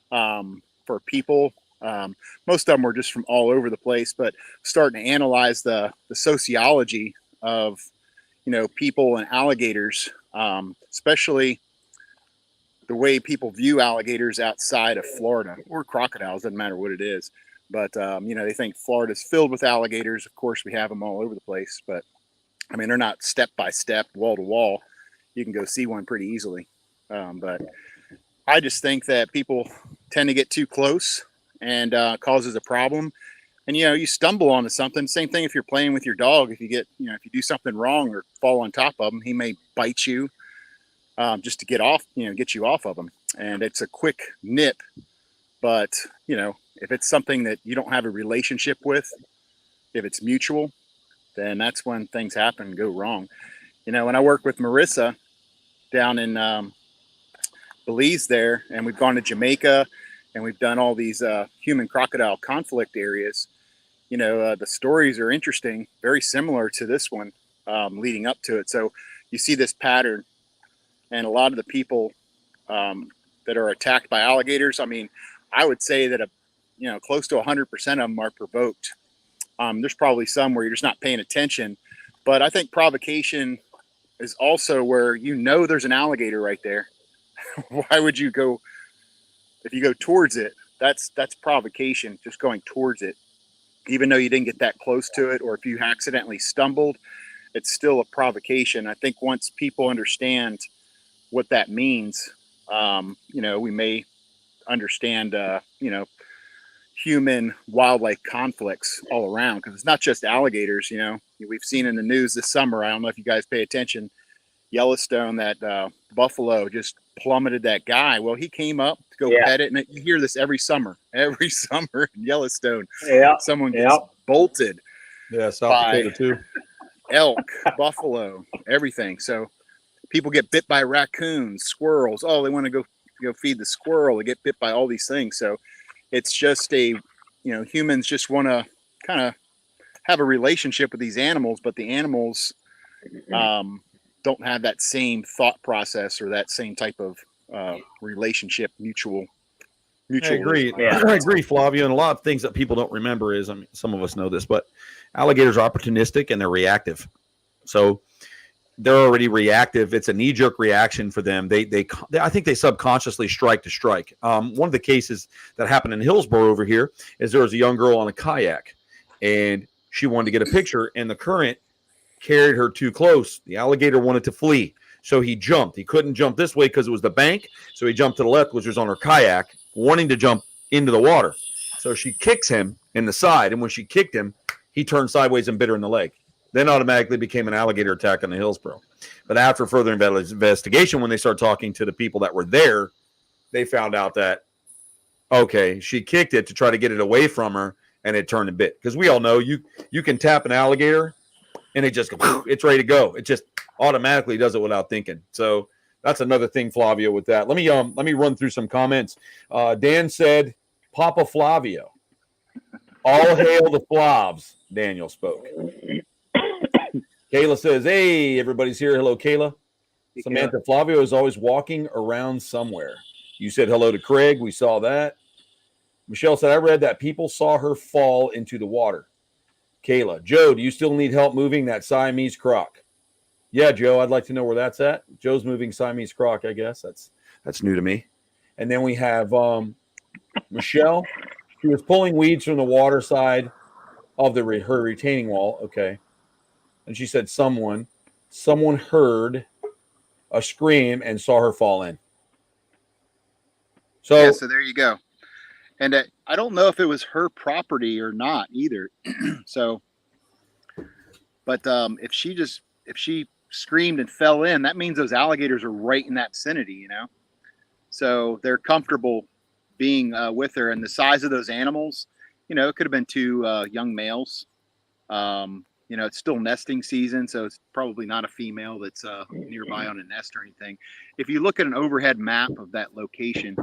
for people. Most of them were just from all over the place, but starting to analyze the sociology of, people and alligators, especially the way people view alligators outside of Florida or crocodiles, doesn't matter what it is. But, they think Florida's filled with alligators. Of course, we have them all over the place, but I mean, they're not step by step, wall to wall. You can go see one pretty easily. But I just think that people tend to get too close and causes a problem. And, you stumble onto something. Same thing if you're playing with your dog. If you get, if you do something wrong or fall on top of him, he may bite you just to get off, get you off of him. And it's a quick nip. But, if it's something that you don't have a relationship with, if it's mutual, then that's when things happen and go wrong. When I work with Marissa down in Belize there, and we've gone to Jamaica and we've done all these human crocodile conflict areas, the stories are interesting, very similar to this one leading up to it. So you see this pattern, and a lot of the people that are attacked by alligators, I mean, I would say that close to 100% of them are provoked. There's probably some where you're just not paying attention, but I think provocation is also where there's an alligator right there. Why would you go? If you go towards it, that's provocation, just going towards it. Even though you didn't get that close to it, or if you accidentally stumbled, it's still a provocation. I think once people understand what that means, we may understand, human wildlife conflicts all around, because it's not just alligators. We've seen in the news this summer, I don't know if you guys pay attention, Yellowstone, that buffalo just plummeted that guy. Well, he came up to go pet it, and you hear this every summer in Yellowstone. Someone gets bolted. South Dakota too. Elk, buffalo, everything. So people get bit by raccoons, squirrels. Oh, they want to go feed the squirrel. They get bit by all these things. So it's just humans just want to kind of have a relationship with these animals, but the animals don't have that same thought process or that same type of relationship, mutual. I agree. Yeah. I agree, Flavio. And a lot of things that people don't remember is, some of us know this, but alligators are opportunistic and they're reactive. So they're already reactive. It's a knee-jerk reaction for them. I think they subconsciously strike to strike. One of the cases that happened in Hillsborough over here is there was a young girl on a kayak, and she wanted to get a picture, and the current carried her too close. The alligator wanted to flee, so he jumped. He couldn't jump this way because it was the bank, so he jumped to the left, which was on her kayak, wanting to jump into the water. So she kicks him in the side, and when she kicked him, he turned sideways and bit her in the leg. then automatically became an alligator attack on the Hillsborough. But after further investigation, when they start talking to the people that were there, they found out that, okay, she kicked it to try to get it away from her, and it turned and bit. Because we all know you can tap an alligator, and it just goes, it's ready to go. It just automatically does it without thinking. So that's another thing, Flavio, with that. Let me run through some comments. Dan said, Papa Flavio. All hail the Flavs, Daniel spoke. Kayla says, hey, everybody's here. Hello, Kayla. Hey, Samantha, Kayla. Flavio is always walking around somewhere. You said hello to Craig. We saw that. Michelle said, I read that people saw her fall into the water. Kayla, Joe, do you still need help moving that Siamese Crōc? Yeah, Joe, I'd like to know where that's at. Joe's moving Siamese Crōc, I guess. That's new to me. And then we have Michelle. She was pulling weeds from the water side of her retaining wall. Okay. And she said someone heard a scream and saw her fall in. So, yeah, so there you go. And I don't know if it was her property or not either. So, but if she screamed and fell in, that means those alligators are right in that vicinity, you know? So they're comfortable being with her. And the size of those animals, you know, it could have been two young males. You know, it's still nesting season, so it's probably not a female that's nearby on a nest or anything. If you look at an overhead map of that location,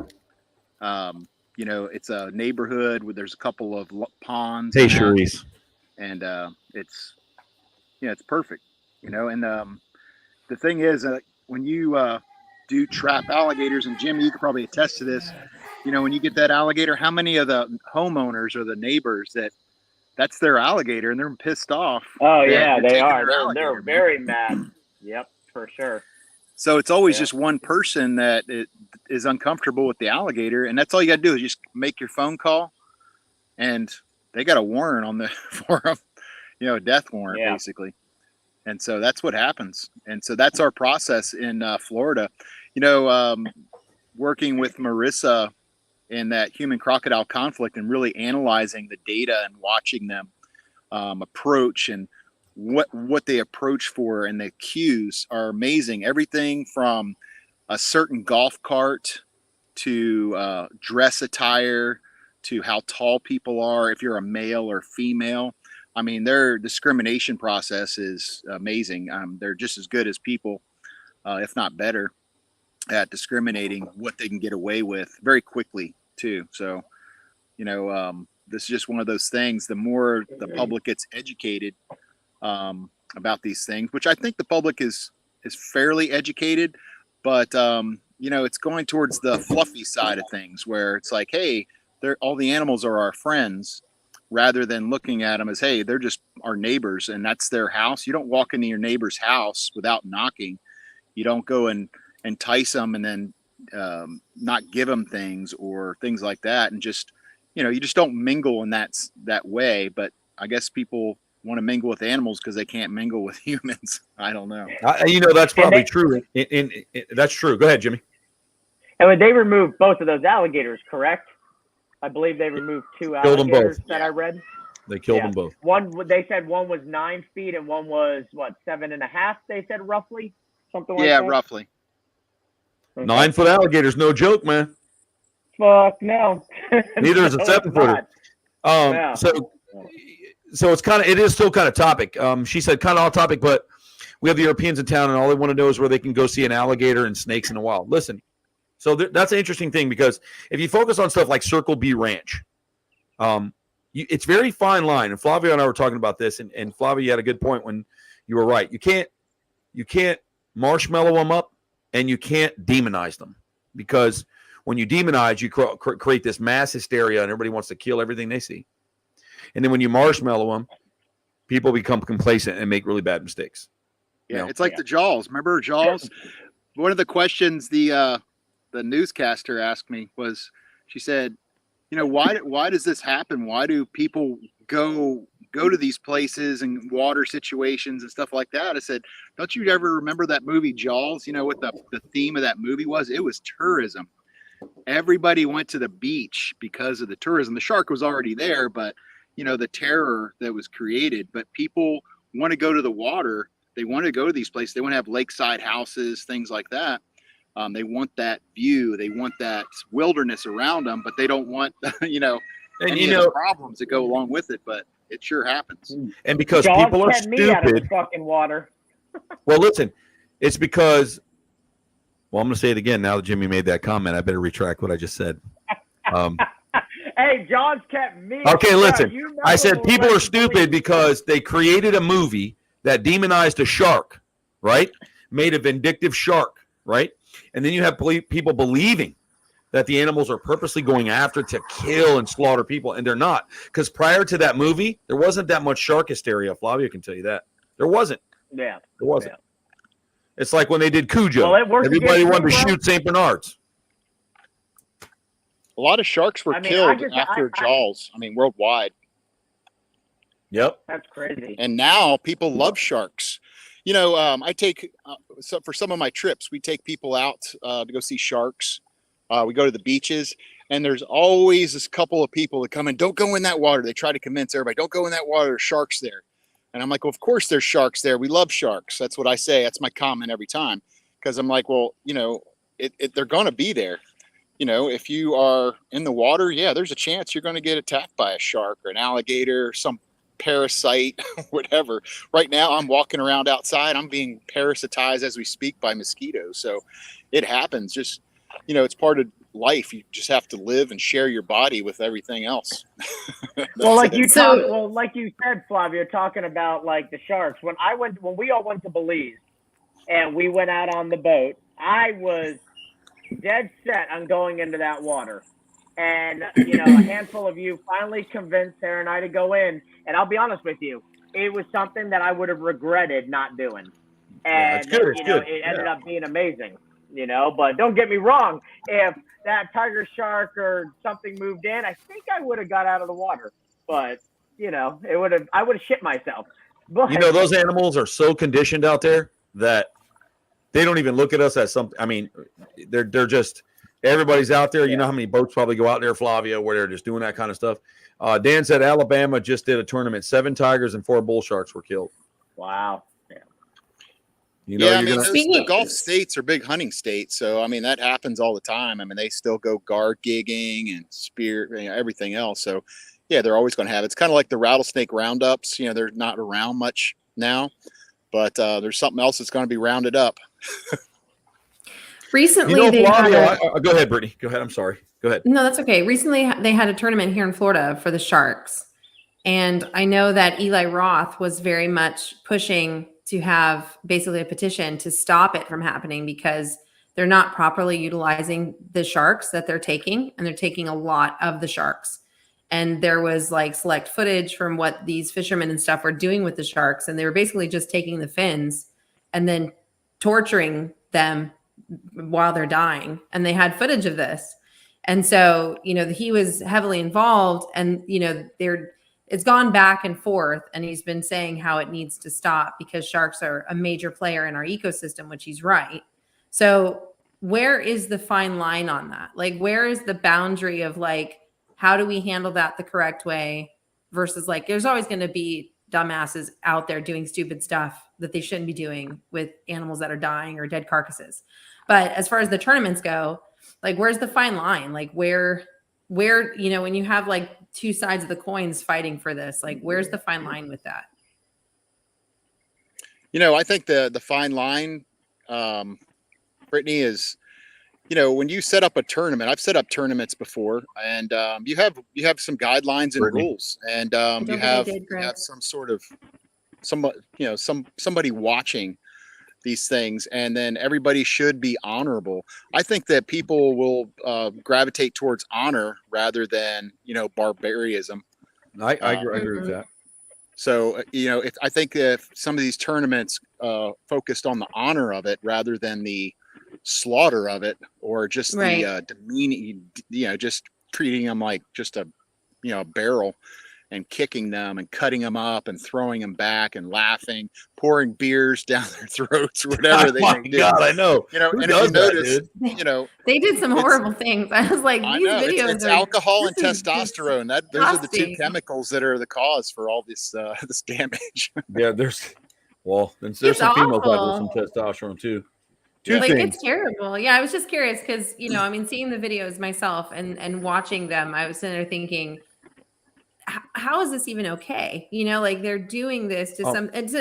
you know, it's a neighborhood where there's a couple of ponds. Hey, Cherise. And it's, yeah, it's perfect, you know. And the thing is, when you do trap alligators, and Jim, you could probably attest to this, you know, when you get that alligator, how many of the homeowners or the neighbors that's their alligator and they're pissed off? Oh, yeah, they are. They're very mad. Yep, for sure. So it's always just one person that is uncomfortable with the alligator, and that's all you got to do is just make your phone call, and they got a warrant on the for them, you know, a death warrant basically. And so that's what happens. And so that's our process in Florida. You know, working with Marissa in that human crocodile conflict and really analyzing the data and watching them approach and what they approach for, and the cues are amazing. Everything from a certain golf cart to dress attire to how tall people are, if you're a male or female. I mean, their discrimination process is amazing. They're just as good as people, if not better, at discriminating what they can get away with very quickly too. So, you know, this is just one of those things. The more the public gets educated about these things, which I think the public is fairly educated, but you know, it's going towards the fluffy side of things where it's like, hey, all the animals are our friends, rather than looking at them as, hey, they're just our neighbors and that's their house. You don't walk into your neighbor's house without knocking. You don't go and entice them and then not give them things or things like that. And just, you know, you just don't mingle in that way. But I guess people want to mingle with animals because they can't mingle with humans. I don't know. You know, that's probably true. That's true. Go ahead, Jimmy. And they removed both of those alligators, correct? I believe they removed two alligators that I read. They killed them both. They said one was 9 feet and one was 7.5. They said roughly something like that. Yeah, roughly. Okay. 9-foot alligators, no joke, man. Fuck no. Neither is a 7-footer. So it is still kind of topic. She said kind of off topic, but we have the Europeans in town and all they want to know is where they can go see an alligator and snakes in the wild. Listen, so that's an interesting thing, because if you focus on stuff like Circle B Ranch, it's very fine line. And Flavio and I were talking about this, and Flavio, you had a good point when you were right. You can't marshmallow them up, and you can't demonize them, because when you demonize, you create this mass hysteria, and everybody wants to kill everything they see. And then when you marshmallow them, people become complacent and make really bad mistakes. Yeah, you know? It's like the Jaws. Remember Jaws? One of the questions the newscaster asked me was, she said, you know, why does this happen? Why do people go to these places and water situations and stuff like that? I said, don't you ever remember that movie Jaws? You know what the theme of that movie was? It was tourism. Everybody went to the beach because of the tourism. The shark was already there, but you know, the terror that was created, but people want to go to the water. They want to go to these places. They want to have lakeside houses, things like that. They want that view. They want that wilderness around them, but they don't want, any of the problems that go along with it. But it sure happens. And because Jaws people are kept me out of the stupid. fucking water. Well, listen, it's because. Well, I'm going to say it again. Now that Jimmy made that comment, I better retract what I just said. Hey, Jaws kept me. Okay, listen. You know I said people are stupid because they created a movie that demonized a shark, right? Made a vindictive shark, right? And then you have people believing that the animals are purposely going after to kill and slaughter people, and they're not. Because prior to that movie, there wasn't that much shark hysteria. Flavio can tell you that. There wasn't. Yeah. There wasn't. Yeah. It's like when they did Cujo. Well, everybody wanted to shoot St. Bernards. A lot of sharks were killed after Jaws. Worldwide. Yep. That's crazy. And now people love sharks. I take for some of my trips, we take people out to go see sharks. We go to the beaches, and there's always this couple of people that come in. Don't go in that water. They try to convince everybody, don't go in that water. There's sharks there. And I'm like, well, of course there's sharks there. We love sharks. That's what I say. That's my comment every time. Because I'm like, well, they're going to be there. If you are in the water, yeah, there's a chance you're going to get attacked by a shark or an alligator, some parasite, whatever. Right now, I'm walking around outside. I'm being parasitized as we speak by mosquitoes. So it happens. Just, it's part of life. You just have to live and share your body with everything else. Well, like you said, Flavio, talking about like the sharks. When we all went to Belize and we went out on the boat, I was dead set on going into that water. And, a handful of you finally convinced Sarah and I to go in. And I'll be honest with you, it was something that I would have regretted not doing. And, it ended up being amazing, But don't get me wrong. If that tiger shark or something moved in, I think I would have got out of the water. But, I would have shit myself. But, those animals are so conditioned out there that they don't even look at us as something. I mean, they're just everybody's out there. You know how many boats probably go out there, Flavio, where they're just doing that kind of stuff. Dan said Alabama just did a tournament. 7 tigers and 4 bull sharks were killed. Wow. Yeah. The Gulf states are big hunting states. So, that happens all the time. They still go guard gigging and spear, everything else. So, yeah, they're always going to have it. It's kind of like the rattlesnake roundups. They're not around much now, but there's something else that's going to be rounded up. Recently, go ahead, Brittany. Go ahead. I'm sorry. Go ahead. No, that's okay. Recently, they had a tournament here in Florida for the sharks. And I know that Eli Roth was very much pushing to have basically a petition to stop it from happening because they're not properly utilizing the sharks that they're taking. And they're taking a lot of the sharks. And there was like select footage from what these fishermen and stuff were doing with the sharks. And they were basically just taking the fins and then torturing them while they're dying. And they had footage of this. And so, he was heavily involved and, it's gone back and forth. And he's been saying how it needs to stop because sharks are a major player in our ecosystem, which he's right. So where is the fine line on that? Like, where is the boundary of like, how do we handle that the correct way versus like, there's always going to be dumbasses out there doing stupid stuff that they shouldn't be doing with animals that are dying or dead carcasses. But as far as the tournaments go, like, where's the fine line? Like where, when you have like 2 sides of the coins fighting for this, like, where's the fine line with that? I think the fine line, Brittany, is, when you set up a tournament, I've set up tournaments before, and you have some guidelines and rules, and you have some sort of somebody watching these things, and then everybody should be honorable. I think that people will gravitate towards honor rather than barbarism. I agree with that. So I think if some of these tournaments focused on the honor of it rather than the slaughter of it, or just the demeaning, just treating them like just a barrel, and kicking them and cutting them up and throwing them back and laughing, pouring beers down their throats, whatever they my do. God, I know. You know, Who and if you does that, notice, dude? you know, They did some horrible things. I was like, I these know videos it's are alcohol and this is testosterone. Those are the two disgusting. chemicals that are the cause for all this this damage. Yeah, there's It's some females out there awful. with some testosterone too. Yeah. Like Things. it's terrible. Yeah, I was just curious because I mean, seeing the videos myself and watching them, I was sitting there thinking, how is this even okay? Like they're doing this to some. It's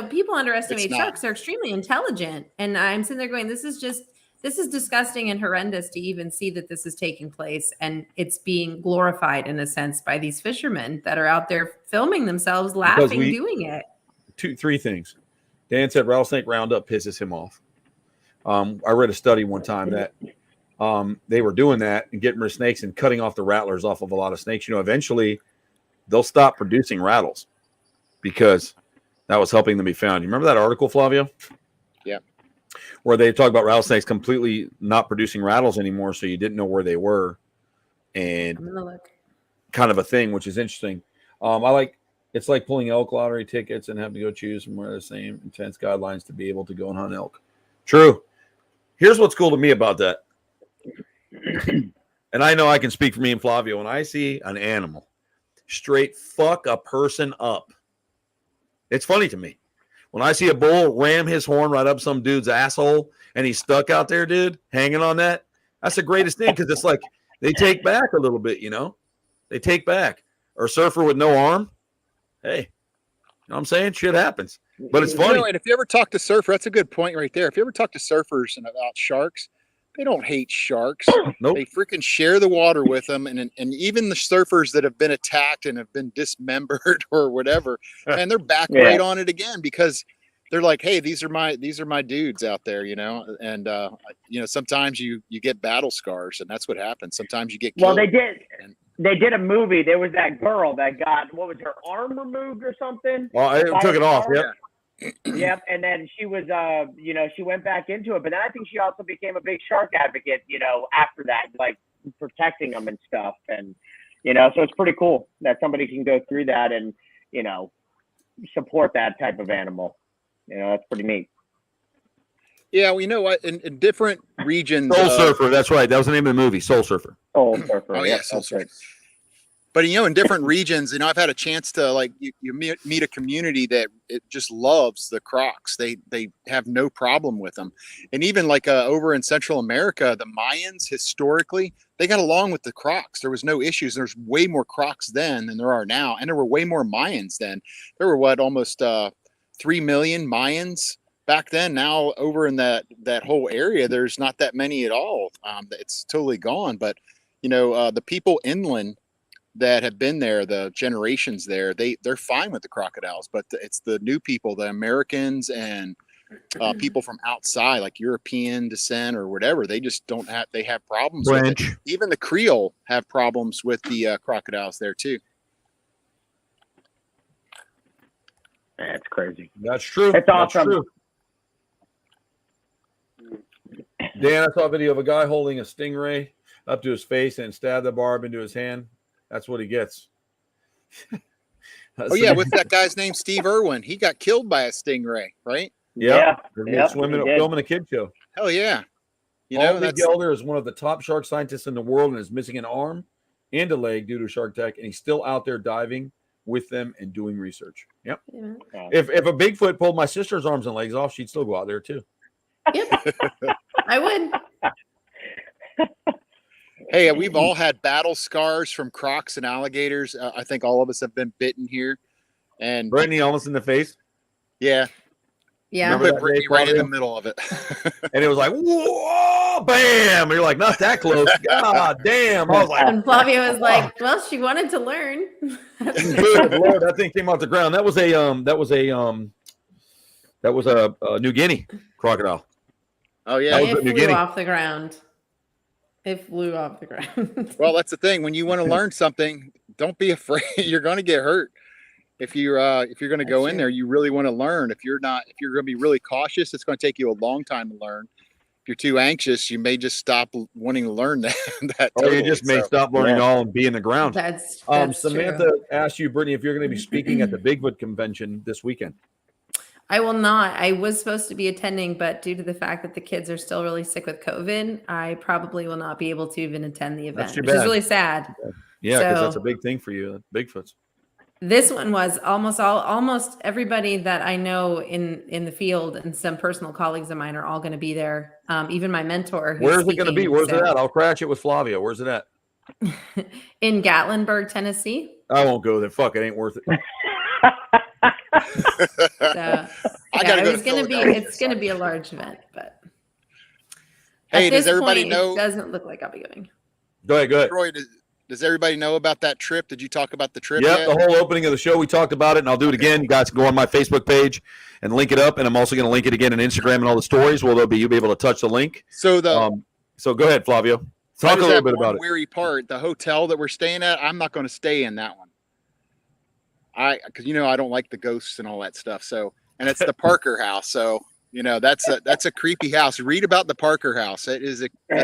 people underestimate It's not. sharks. They're extremely intelligent, and I'm sitting there going, this is disgusting and horrendous to even see that this is taking place, and it's being glorified in a sense by these fishermen that are out there filming themselves laughing doing it. 3 things. Dan said rattlesnake roundup pisses him off. I read a study one time that they were doing that and getting rid of snakes and cutting off the rattlers off of a lot of snakes. Eventually they'll stop producing rattles because that was helping them be found. You remember that article, Flavio? Yeah. Where they talk about rattlesnakes completely not producing rattles anymore, so you didn't know where they were, and I'm gonna look. kind of a thing, which is interesting. It's like pulling elk lottery tickets and having to go choose from where the same intense guidelines to be able to go and hunt elk. True. Here's what's cool to me about that. And I know I can speak for me and Flavio. When I see an animal straight fuck a person up, it's funny to me. When I see a bull ram his horn right up some dude's asshole and he's stuck out there, dude, hanging on that, that's the greatest thing, because it's like they take back a little bit, They take back. Or surfer with no arm. Hey, you know what I'm saying? Shit happens. But it's funny. And if you ever talk to surfers, that's a good point right there. If you ever talk to surfers and about sharks, they don't hate sharks. Nope. They freaking share the water with them. And even the surfers that have been attacked and have been dismembered or whatever, and they're back right on it again, because they're like, hey, these are my dudes out there, and sometimes you get battle scars, and that's what happens. Sometimes you get killed. Well, they did a movie. There was that girl that got, what was her arm removed or something? Well, I took it off. Yep. Yep. And then she was, she went back into it. But then I think she also became a big shark advocate, after that, like protecting them and stuff. And, so it's pretty cool that somebody can go through that and, support that type of animal. That's pretty neat. Yeah, well, you know what? In different regions, Soul Surfer. That's right. That was the name of the movie, Soul Surfer. Soul Surfer. Oh yeah, Soul Surfer. But in different regions, I've had a chance to you meet a community that it just loves the Crocs. They have no problem with them, and even over in Central America, the Mayans historically they got along with the Crocs. There was no issues. There's way more Crocs then than there are now, and there were way more Mayans then. There were almost 3 million Mayans back then. Now over in that whole area, there's not that many at all. It's totally gone. But the people inland that have been there, the generations there, they're fine with the crocodiles. But it's the new people, the Americans and people from outside, like European descent or whatever, they just don't have. They have problems with it. Even the Creole have problems with the crocodiles there too. That's crazy. That's true. That's awesome. True. Dan, I saw a video of a guy holding a stingray up to his face and stabbed the barb into his hand. That's what he gets. Oh yeah, what's that guy's name? Steve Irwin. He got killed by a stingray, right? Yeah. Filming a kid show. Hell yeah. Paul Gelder is one of the top shark scientists in the world and is missing an arm and a leg due to a shark attack, and he's still out there diving with them and doing research. Yep. Yeah. If a Bigfoot pulled my sister's arms and legs off, she'd still go out there too. Yep. I would. Hey, we've all had battle scars from crocs and alligators. I think all of us have been bitten here. And Brittany almost in the face. Yeah. Yeah. Put Brittany right in the middle of it. And it was like, whoa, bam. And you're like, not that close. God damn. I was like, and Flavio was like, well, she wanted to learn. Good Lord, that thing came off the ground. That was a New Guinea crocodile. Oh yeah. It flew off the ground. It flew off the ground. Well, that's the thing. When you want to learn something, don't be afraid. You're going to get hurt. If you're going to go in there, you really want to learn. If you're going to be really cautious, it's going to take you a long time to learn. if you're too anxious, you may just stop wanting to learn that. Or you just may stop learning all and be in the ground. That's Samantha true. asked you, Brittany, if you're going to be speaking at the Bigfoot convention this weekend. I will not. I was supposed to be attending, but due to the fact that the kids are still really sick with COVID, I probably will not be able to even attend the event, which is really sad. Yeah, because that's a big thing for you, Bigfoots. This one was almost everybody that I know in the field, and some personal colleagues of mine are all going to be there. Even my mentor. Where's it going to be? Where's it at? I'll crash it with Flavia. Where's it at? In Gatlinburg, Tennessee. I won't go there. Fuck, it ain't worth it. It's going to be a large event, but hey, does everybody know? It doesn't look like I'll be going. Go ahead. Troy, does everybody know about that trip? Did you talk about the trip? Yeah, the whole opening of the show, we talked about it, and I'll do it again. You guys can go on my Facebook page and link it up, and I'm also going to link it again on Instagram and all the stories. Well, you'll be able to touch the link. So so go ahead, Flavio. Talk a little bit about it. Weary part, the hotel that we're staying at, I'm not going to stay in that one. Because I don't like the ghosts and all that stuff. So, and it's the Parker house. So, that's a creepy house. Read about the Parker house. That's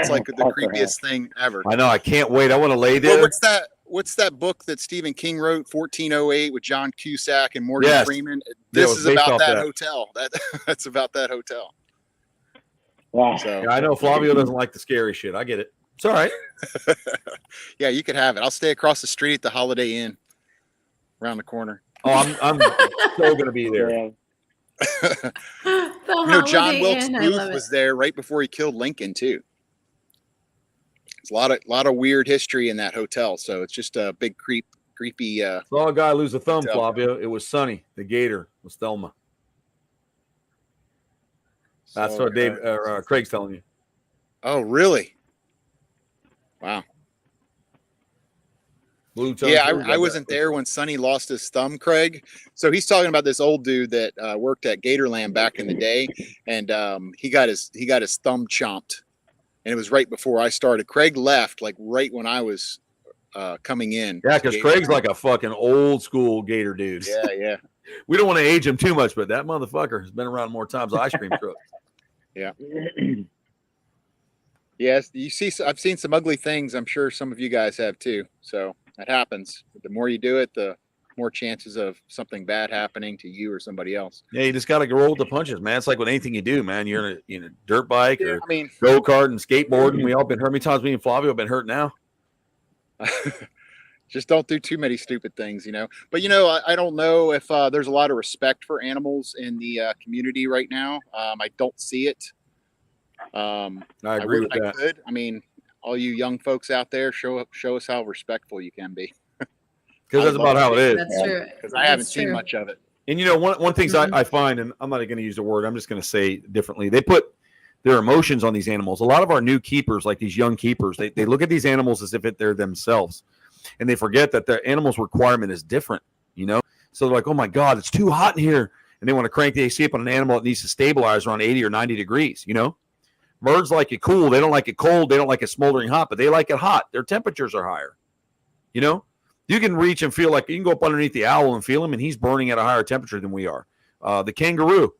like the creepiest thing ever. I know. I can't wait. I want to lay there. Well, what's that book that Stephen King wrote, 1408, with John Cusack and Morgan Freeman? This is about that hotel. That's about that hotel. Wow. So, yeah, I know Flavio doesn't like the scary shit. I get it. It's all right. Yeah, you could have it. I'll stay across the street at the Holiday Inn around the corner. Oh, I'm still going to be there. John Wilkes Booth was there right before he killed Lincoln too. There's a lot of weird history in that hotel, so it's just a big creepy. Saw a guy lose a thumb, Flavio. It was Sonny, the gator, was Thelma. That's what Craig's telling you. Oh, really? Wow. Yeah, I wasn't there when Sonny lost his thumb, Craig. So he's talking about this old dude that worked at Gatorland back in the day, and he got his thumb chomped, and it was right before I started. Craig left like right when I was coming in. Yeah, because Craig's like a fucking old school Gator dude. Yeah. We don't want to age him too much, but that motherfucker has been around more times than ice cream truck. Yeah. Yes, I've seen some ugly things. I'm sure some of you guys have too. So that happens. The more you do it, the more chances of something bad happening to you or somebody else. Yeah, you just got to roll with the punches, man. It's like with anything you do, man. You're in a dirt bike or go-kart and skateboarding. We all been hurt. How many times me and Flavio have been hurt now? Just don't do too many stupid things, But, I don't know if there's a lot of respect for animals in the community right now. I don't see it. I agree with that. Could. I mean, all you young folks out there, show us how respectful you can be. Because that's about how it is. That's true. Because I haven't seen much of it. And one things I find, and I'm not going to use the word, I'm just going to say differently. They put their emotions on these animals. A lot of our new keepers, like these young keepers, they look at these animals as if they're themselves, and they forget that their animal's requirement is different. So they're like, oh my God, it's too hot in here, and they want to crank the AC up on an animal that needs to stabilize around 80 or 90 degrees. Birds like it cool. They don't like it cold. They don't like it smoldering hot, but they like it hot. Their temperatures are higher. You can reach and feel like you can go up underneath the owl and feel him, and he's burning at a higher temperature than we are. The kangaroo,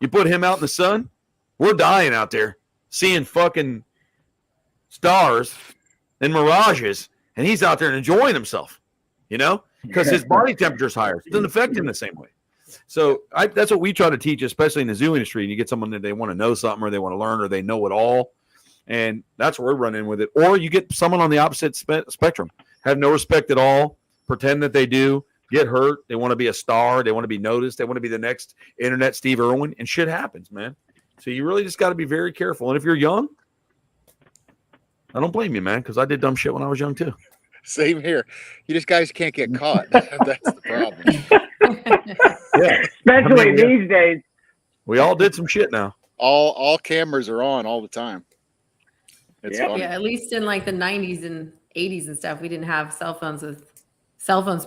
you put him out in the sun, we're dying out there seeing fucking stars and mirages, and he's out there enjoying himself, because his body temperature is higher. It doesn't affect him the same way. So that's what we try to teach, especially in the zoo industry. And you get someone that they want to know something, or they want to learn, or they know it all. And that's where we're running with it. Or you get someone on the opposite spectrum, have no respect at all, pretend that they do, get hurt. They want to be a star. They want to be noticed. They want to be the next internet Steve Irwin, and shit happens, man. So you really just got to be very careful. And if you're young, I don't blame you, man, because I did dumb shit when I was young too. Same here. You just guys can't get caught. That's the problem. Yeah, especially these days. We all did some shit now. All cameras are on all the time. It's funny. Yeah, at least in like the 90s and 80s and stuff, we didn't have cell phones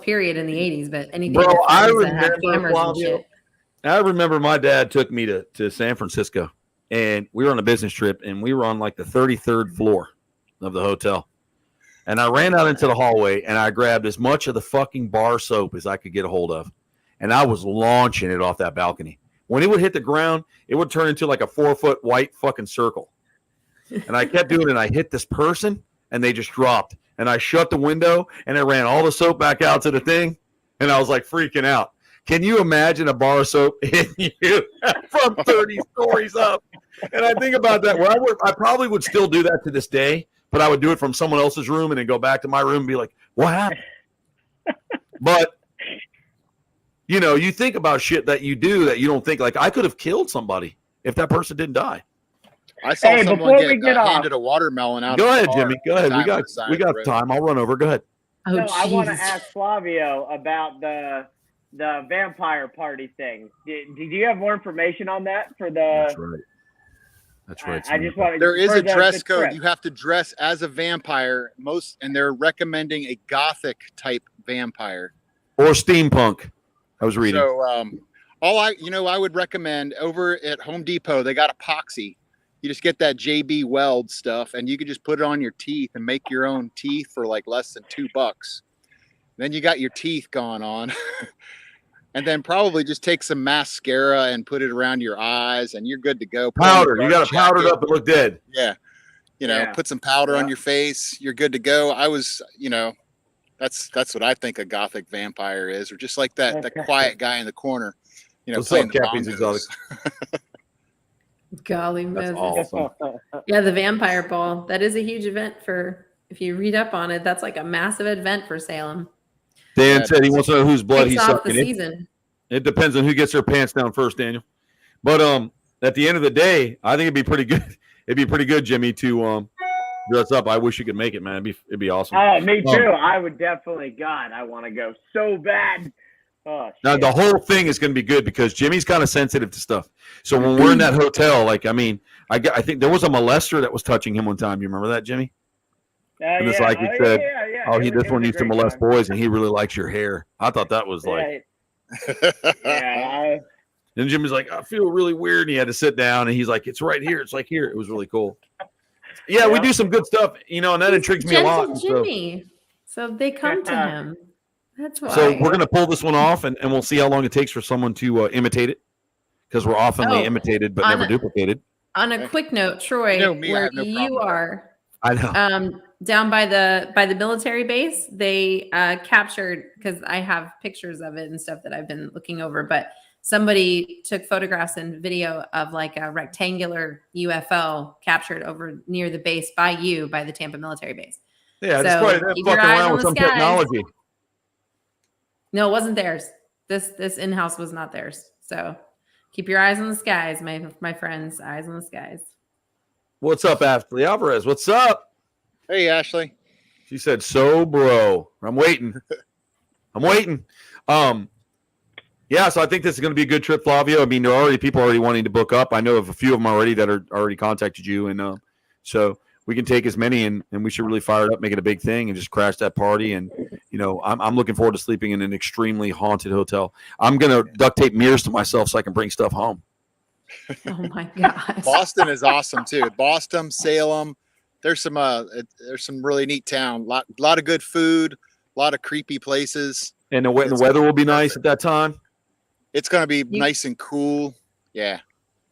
period in the 80s, but anything. Bro, I remember remember my dad took me to San Francisco, and we were on a business trip, and we were on like the 33rd floor of the hotel. And I ran out into the hallway, and I grabbed as much of the fucking bar soap as I could get a hold of. And I was launching it off that balcony. When it would hit the ground, it would turn into like a 4-foot white fucking circle. And I kept doing it. And I hit this person, and they just dropped. And I shut the window, and I ran all the soap back out to the thing, and I was like freaking out. Can you imagine a bar of soap hitting you from 30 stories up? And I think about that. Where I probably would still do that to this day, but I would do it from someone else's room and then go back to my room and be like, what happened? But, you think about shit that you do that you don't think. Like, I could have killed somebody if that person didn't die. I saw someone get handed a watermelon out. Go ahead, Jimmy. Go ahead. We got time. I'll run over. Go ahead. So I want to ask Flavio about the vampire party thing. Did you have more information on that for the? That's right. I just want. There is a dress code. You have to dress as a vampire. And they're recommending a gothic type vampire or steampunk. I was reading. So I would recommend over at Home Depot. They got epoxy. You just get that JB Weld stuff, and you can just put it on your teeth and make your own teeth for like less than $2. Then you got your teeth gone on. And then probably just take some mascara and put it around your eyes, and you're good to go. Powder. You got to powder it up and look dead. Yeah. Put some powder on your face. You're good to go. That's what I think a gothic vampire is, or just like that quiet guy in the corner, playing the bongos. Golly, that's awesome. Yeah, the Vampire Ball. That is a huge event if you read up on it, that's like a massive event for Salem. Dan said he wants to know whose blood he's sucking. It depends on who gets their pants down first, Daniel. But at the end of the day, I think it'd be pretty good. It'd be pretty good, Jimmy, to dress up. I wish you could make it, man. It'd be awesome. Oh, me too. I would definitely. God, I want to go so bad. Oh, now the whole thing is going to be good because Jimmy's kind of sensitive to stuff. So when we're in that hotel, I think there was a molester that was touching him one time. You remember that, Jimmy? And it's like he said, this one used to molest boys, and he really likes your hair. I thought that was like. And Jimmy's like, I feel really weird, and he had to sit down, and he's like, it's right here. It's like here. It was really cool. Yeah, we do some good stuff, and that intrigues me a lot. Jimmy. So they come to him. That's why. So we're going to pull this one off, and we'll see how long it takes for someone to imitate it, because we're oftenly imitated but never duplicated. On a quick note, Troy, where you are, I know. Down by the military base, they captured, because I have pictures of it and stuff that I've been looking over, but somebody took photographs and video of like a rectangular UFO captured over near the base by the Tampa military base. Yeah, that's probably they're fucking around with some technology. No, it wasn't theirs. This in-house was not theirs. So keep your eyes on the skies, my friends. Eyes on the skies. What's up, Ashley Alvarez? What's up? Hey, Ashley. She said, so, bro. I'm waiting. Yeah, so I think this is going to be a good trip, Flavio. I mean, there are already people wanting to book up. I know of a few of them already that are already contacted you. And so we can take as many, and we should really fire it up, make it a big thing, and just crash that party. And, I'm looking forward to sleeping in an extremely haunted hotel. I'm going to duct tape mirrors to myself so I can bring stuff home. Oh, my God. Boston is awesome, too. Boston, Salem. There's some really neat town. Lot of good food, a lot of creepy places. And the weather will be nice at that time. It's going to be nice and cool. Yeah.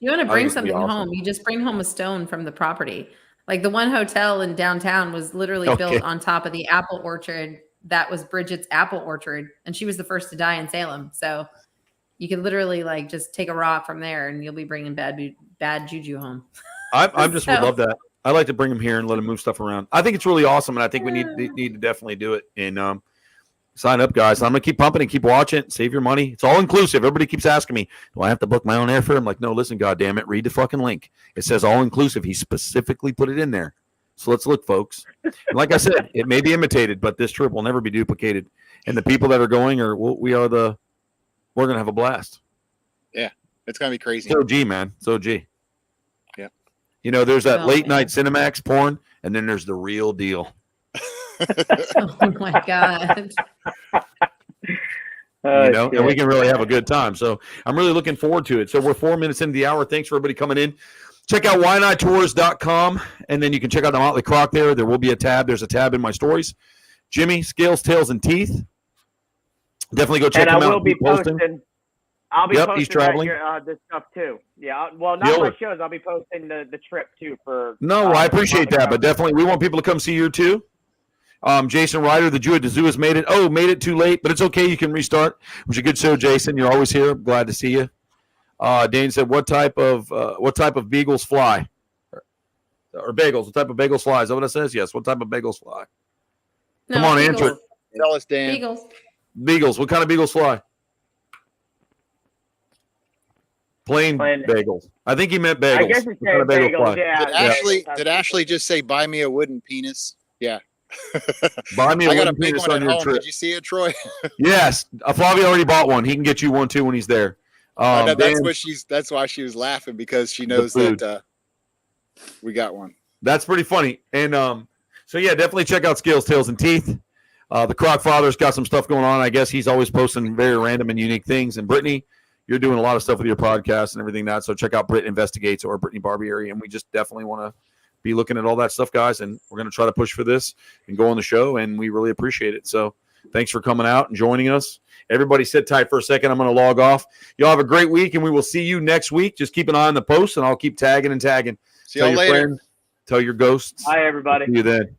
You want to bring something home. You just bring home a stone from the property. Like the one hotel in downtown was literally built on top of the apple orchard. That was Bridget's apple orchard. And she was the first to die in Salem. So you could literally like just take a rock from there and you'll be bringing bad juju home. I just would love that. I like to bring them here and let them move stuff around. I think it's really awesome. And I think we need to definitely do it. And, sign up, guys. I'm going to keep pumping and keep watching. Save your money. It's all inclusive. Everybody keeps asking me, do I have to book my own airfare? I'm like, no, listen, goddamn it. Read the fucking link. It says all inclusive. He specifically put it in there. So let's look, folks. And like I said, it may be imitated, but this trip will never be duplicated. And the people that are going we're going to have a blast. Yeah. It's going to be crazy. So G, man. So G. Yeah. There's that late night Cinemax porn, and then there's the real deal. Oh my God. And we can really have a good time. So I'm really looking forward to it. So we're 4 minutes into the hour. Thanks for everybody coming in. Check out whynottours.com, and then you can check out the Mōtley Crōc there. There will be a tab. There's a tab in my stories. Jimmy, Scales, Tails, and Teeth. Definitely go check them out. And I will be posting. I'll be posting he's traveling. this stuff too. Yeah, well, not my shows. I'll be posting the trip too for. No, I appreciate that, but definitely we want people to come see you too. Jason Ryder, the Jew at the Zoo, has made it. Oh, made it too late, but it's okay. You can restart. It was a good show, Jason. You're always here. Glad to see you. Dane said, "What type of beagles fly, or bagels? What type of bagels fly? Is that what it says? Yes. What type of bagels fly? Come on, beagles. answer it. Tell us, Dan. Beagles. Beagles. What kind of beagles fly? Plain bagels. I think he meant bagels. I guess it's bagels. Yeah. Did Ashley just say, "Buy me a wooden penis"? Yeah. Buy me a I got a wooden big penis one on at your home. trip. Did you see it, Troy? Yes, Flavia already bought one. He can get you one too when he's there. That's why she was laughing, because she knows that we got one. That's pretty funny. And so yeah, definitely check out Scales, Tails, and Teeth. The Crōc Father's got some stuff going on. I guess he's always posting very random and unique things. And Brittany, you're doing a lot of stuff with your podcast and everything that. So check out Brit Investigates or Brittany Barbieri. And we just definitely want to be looking at all that stuff, guys. And we're going to try to push for this and go on the show. And we really appreciate it. So thanks for coming out and joining us. Everybody sit tight for a second. I'm going to log off. Y'all have a great week, and we will see you next week. Just keep an eye on the posts, and I'll keep tagging and tagging. See y'all later. Friends, tell your ghosts. Bye, everybody. See you then.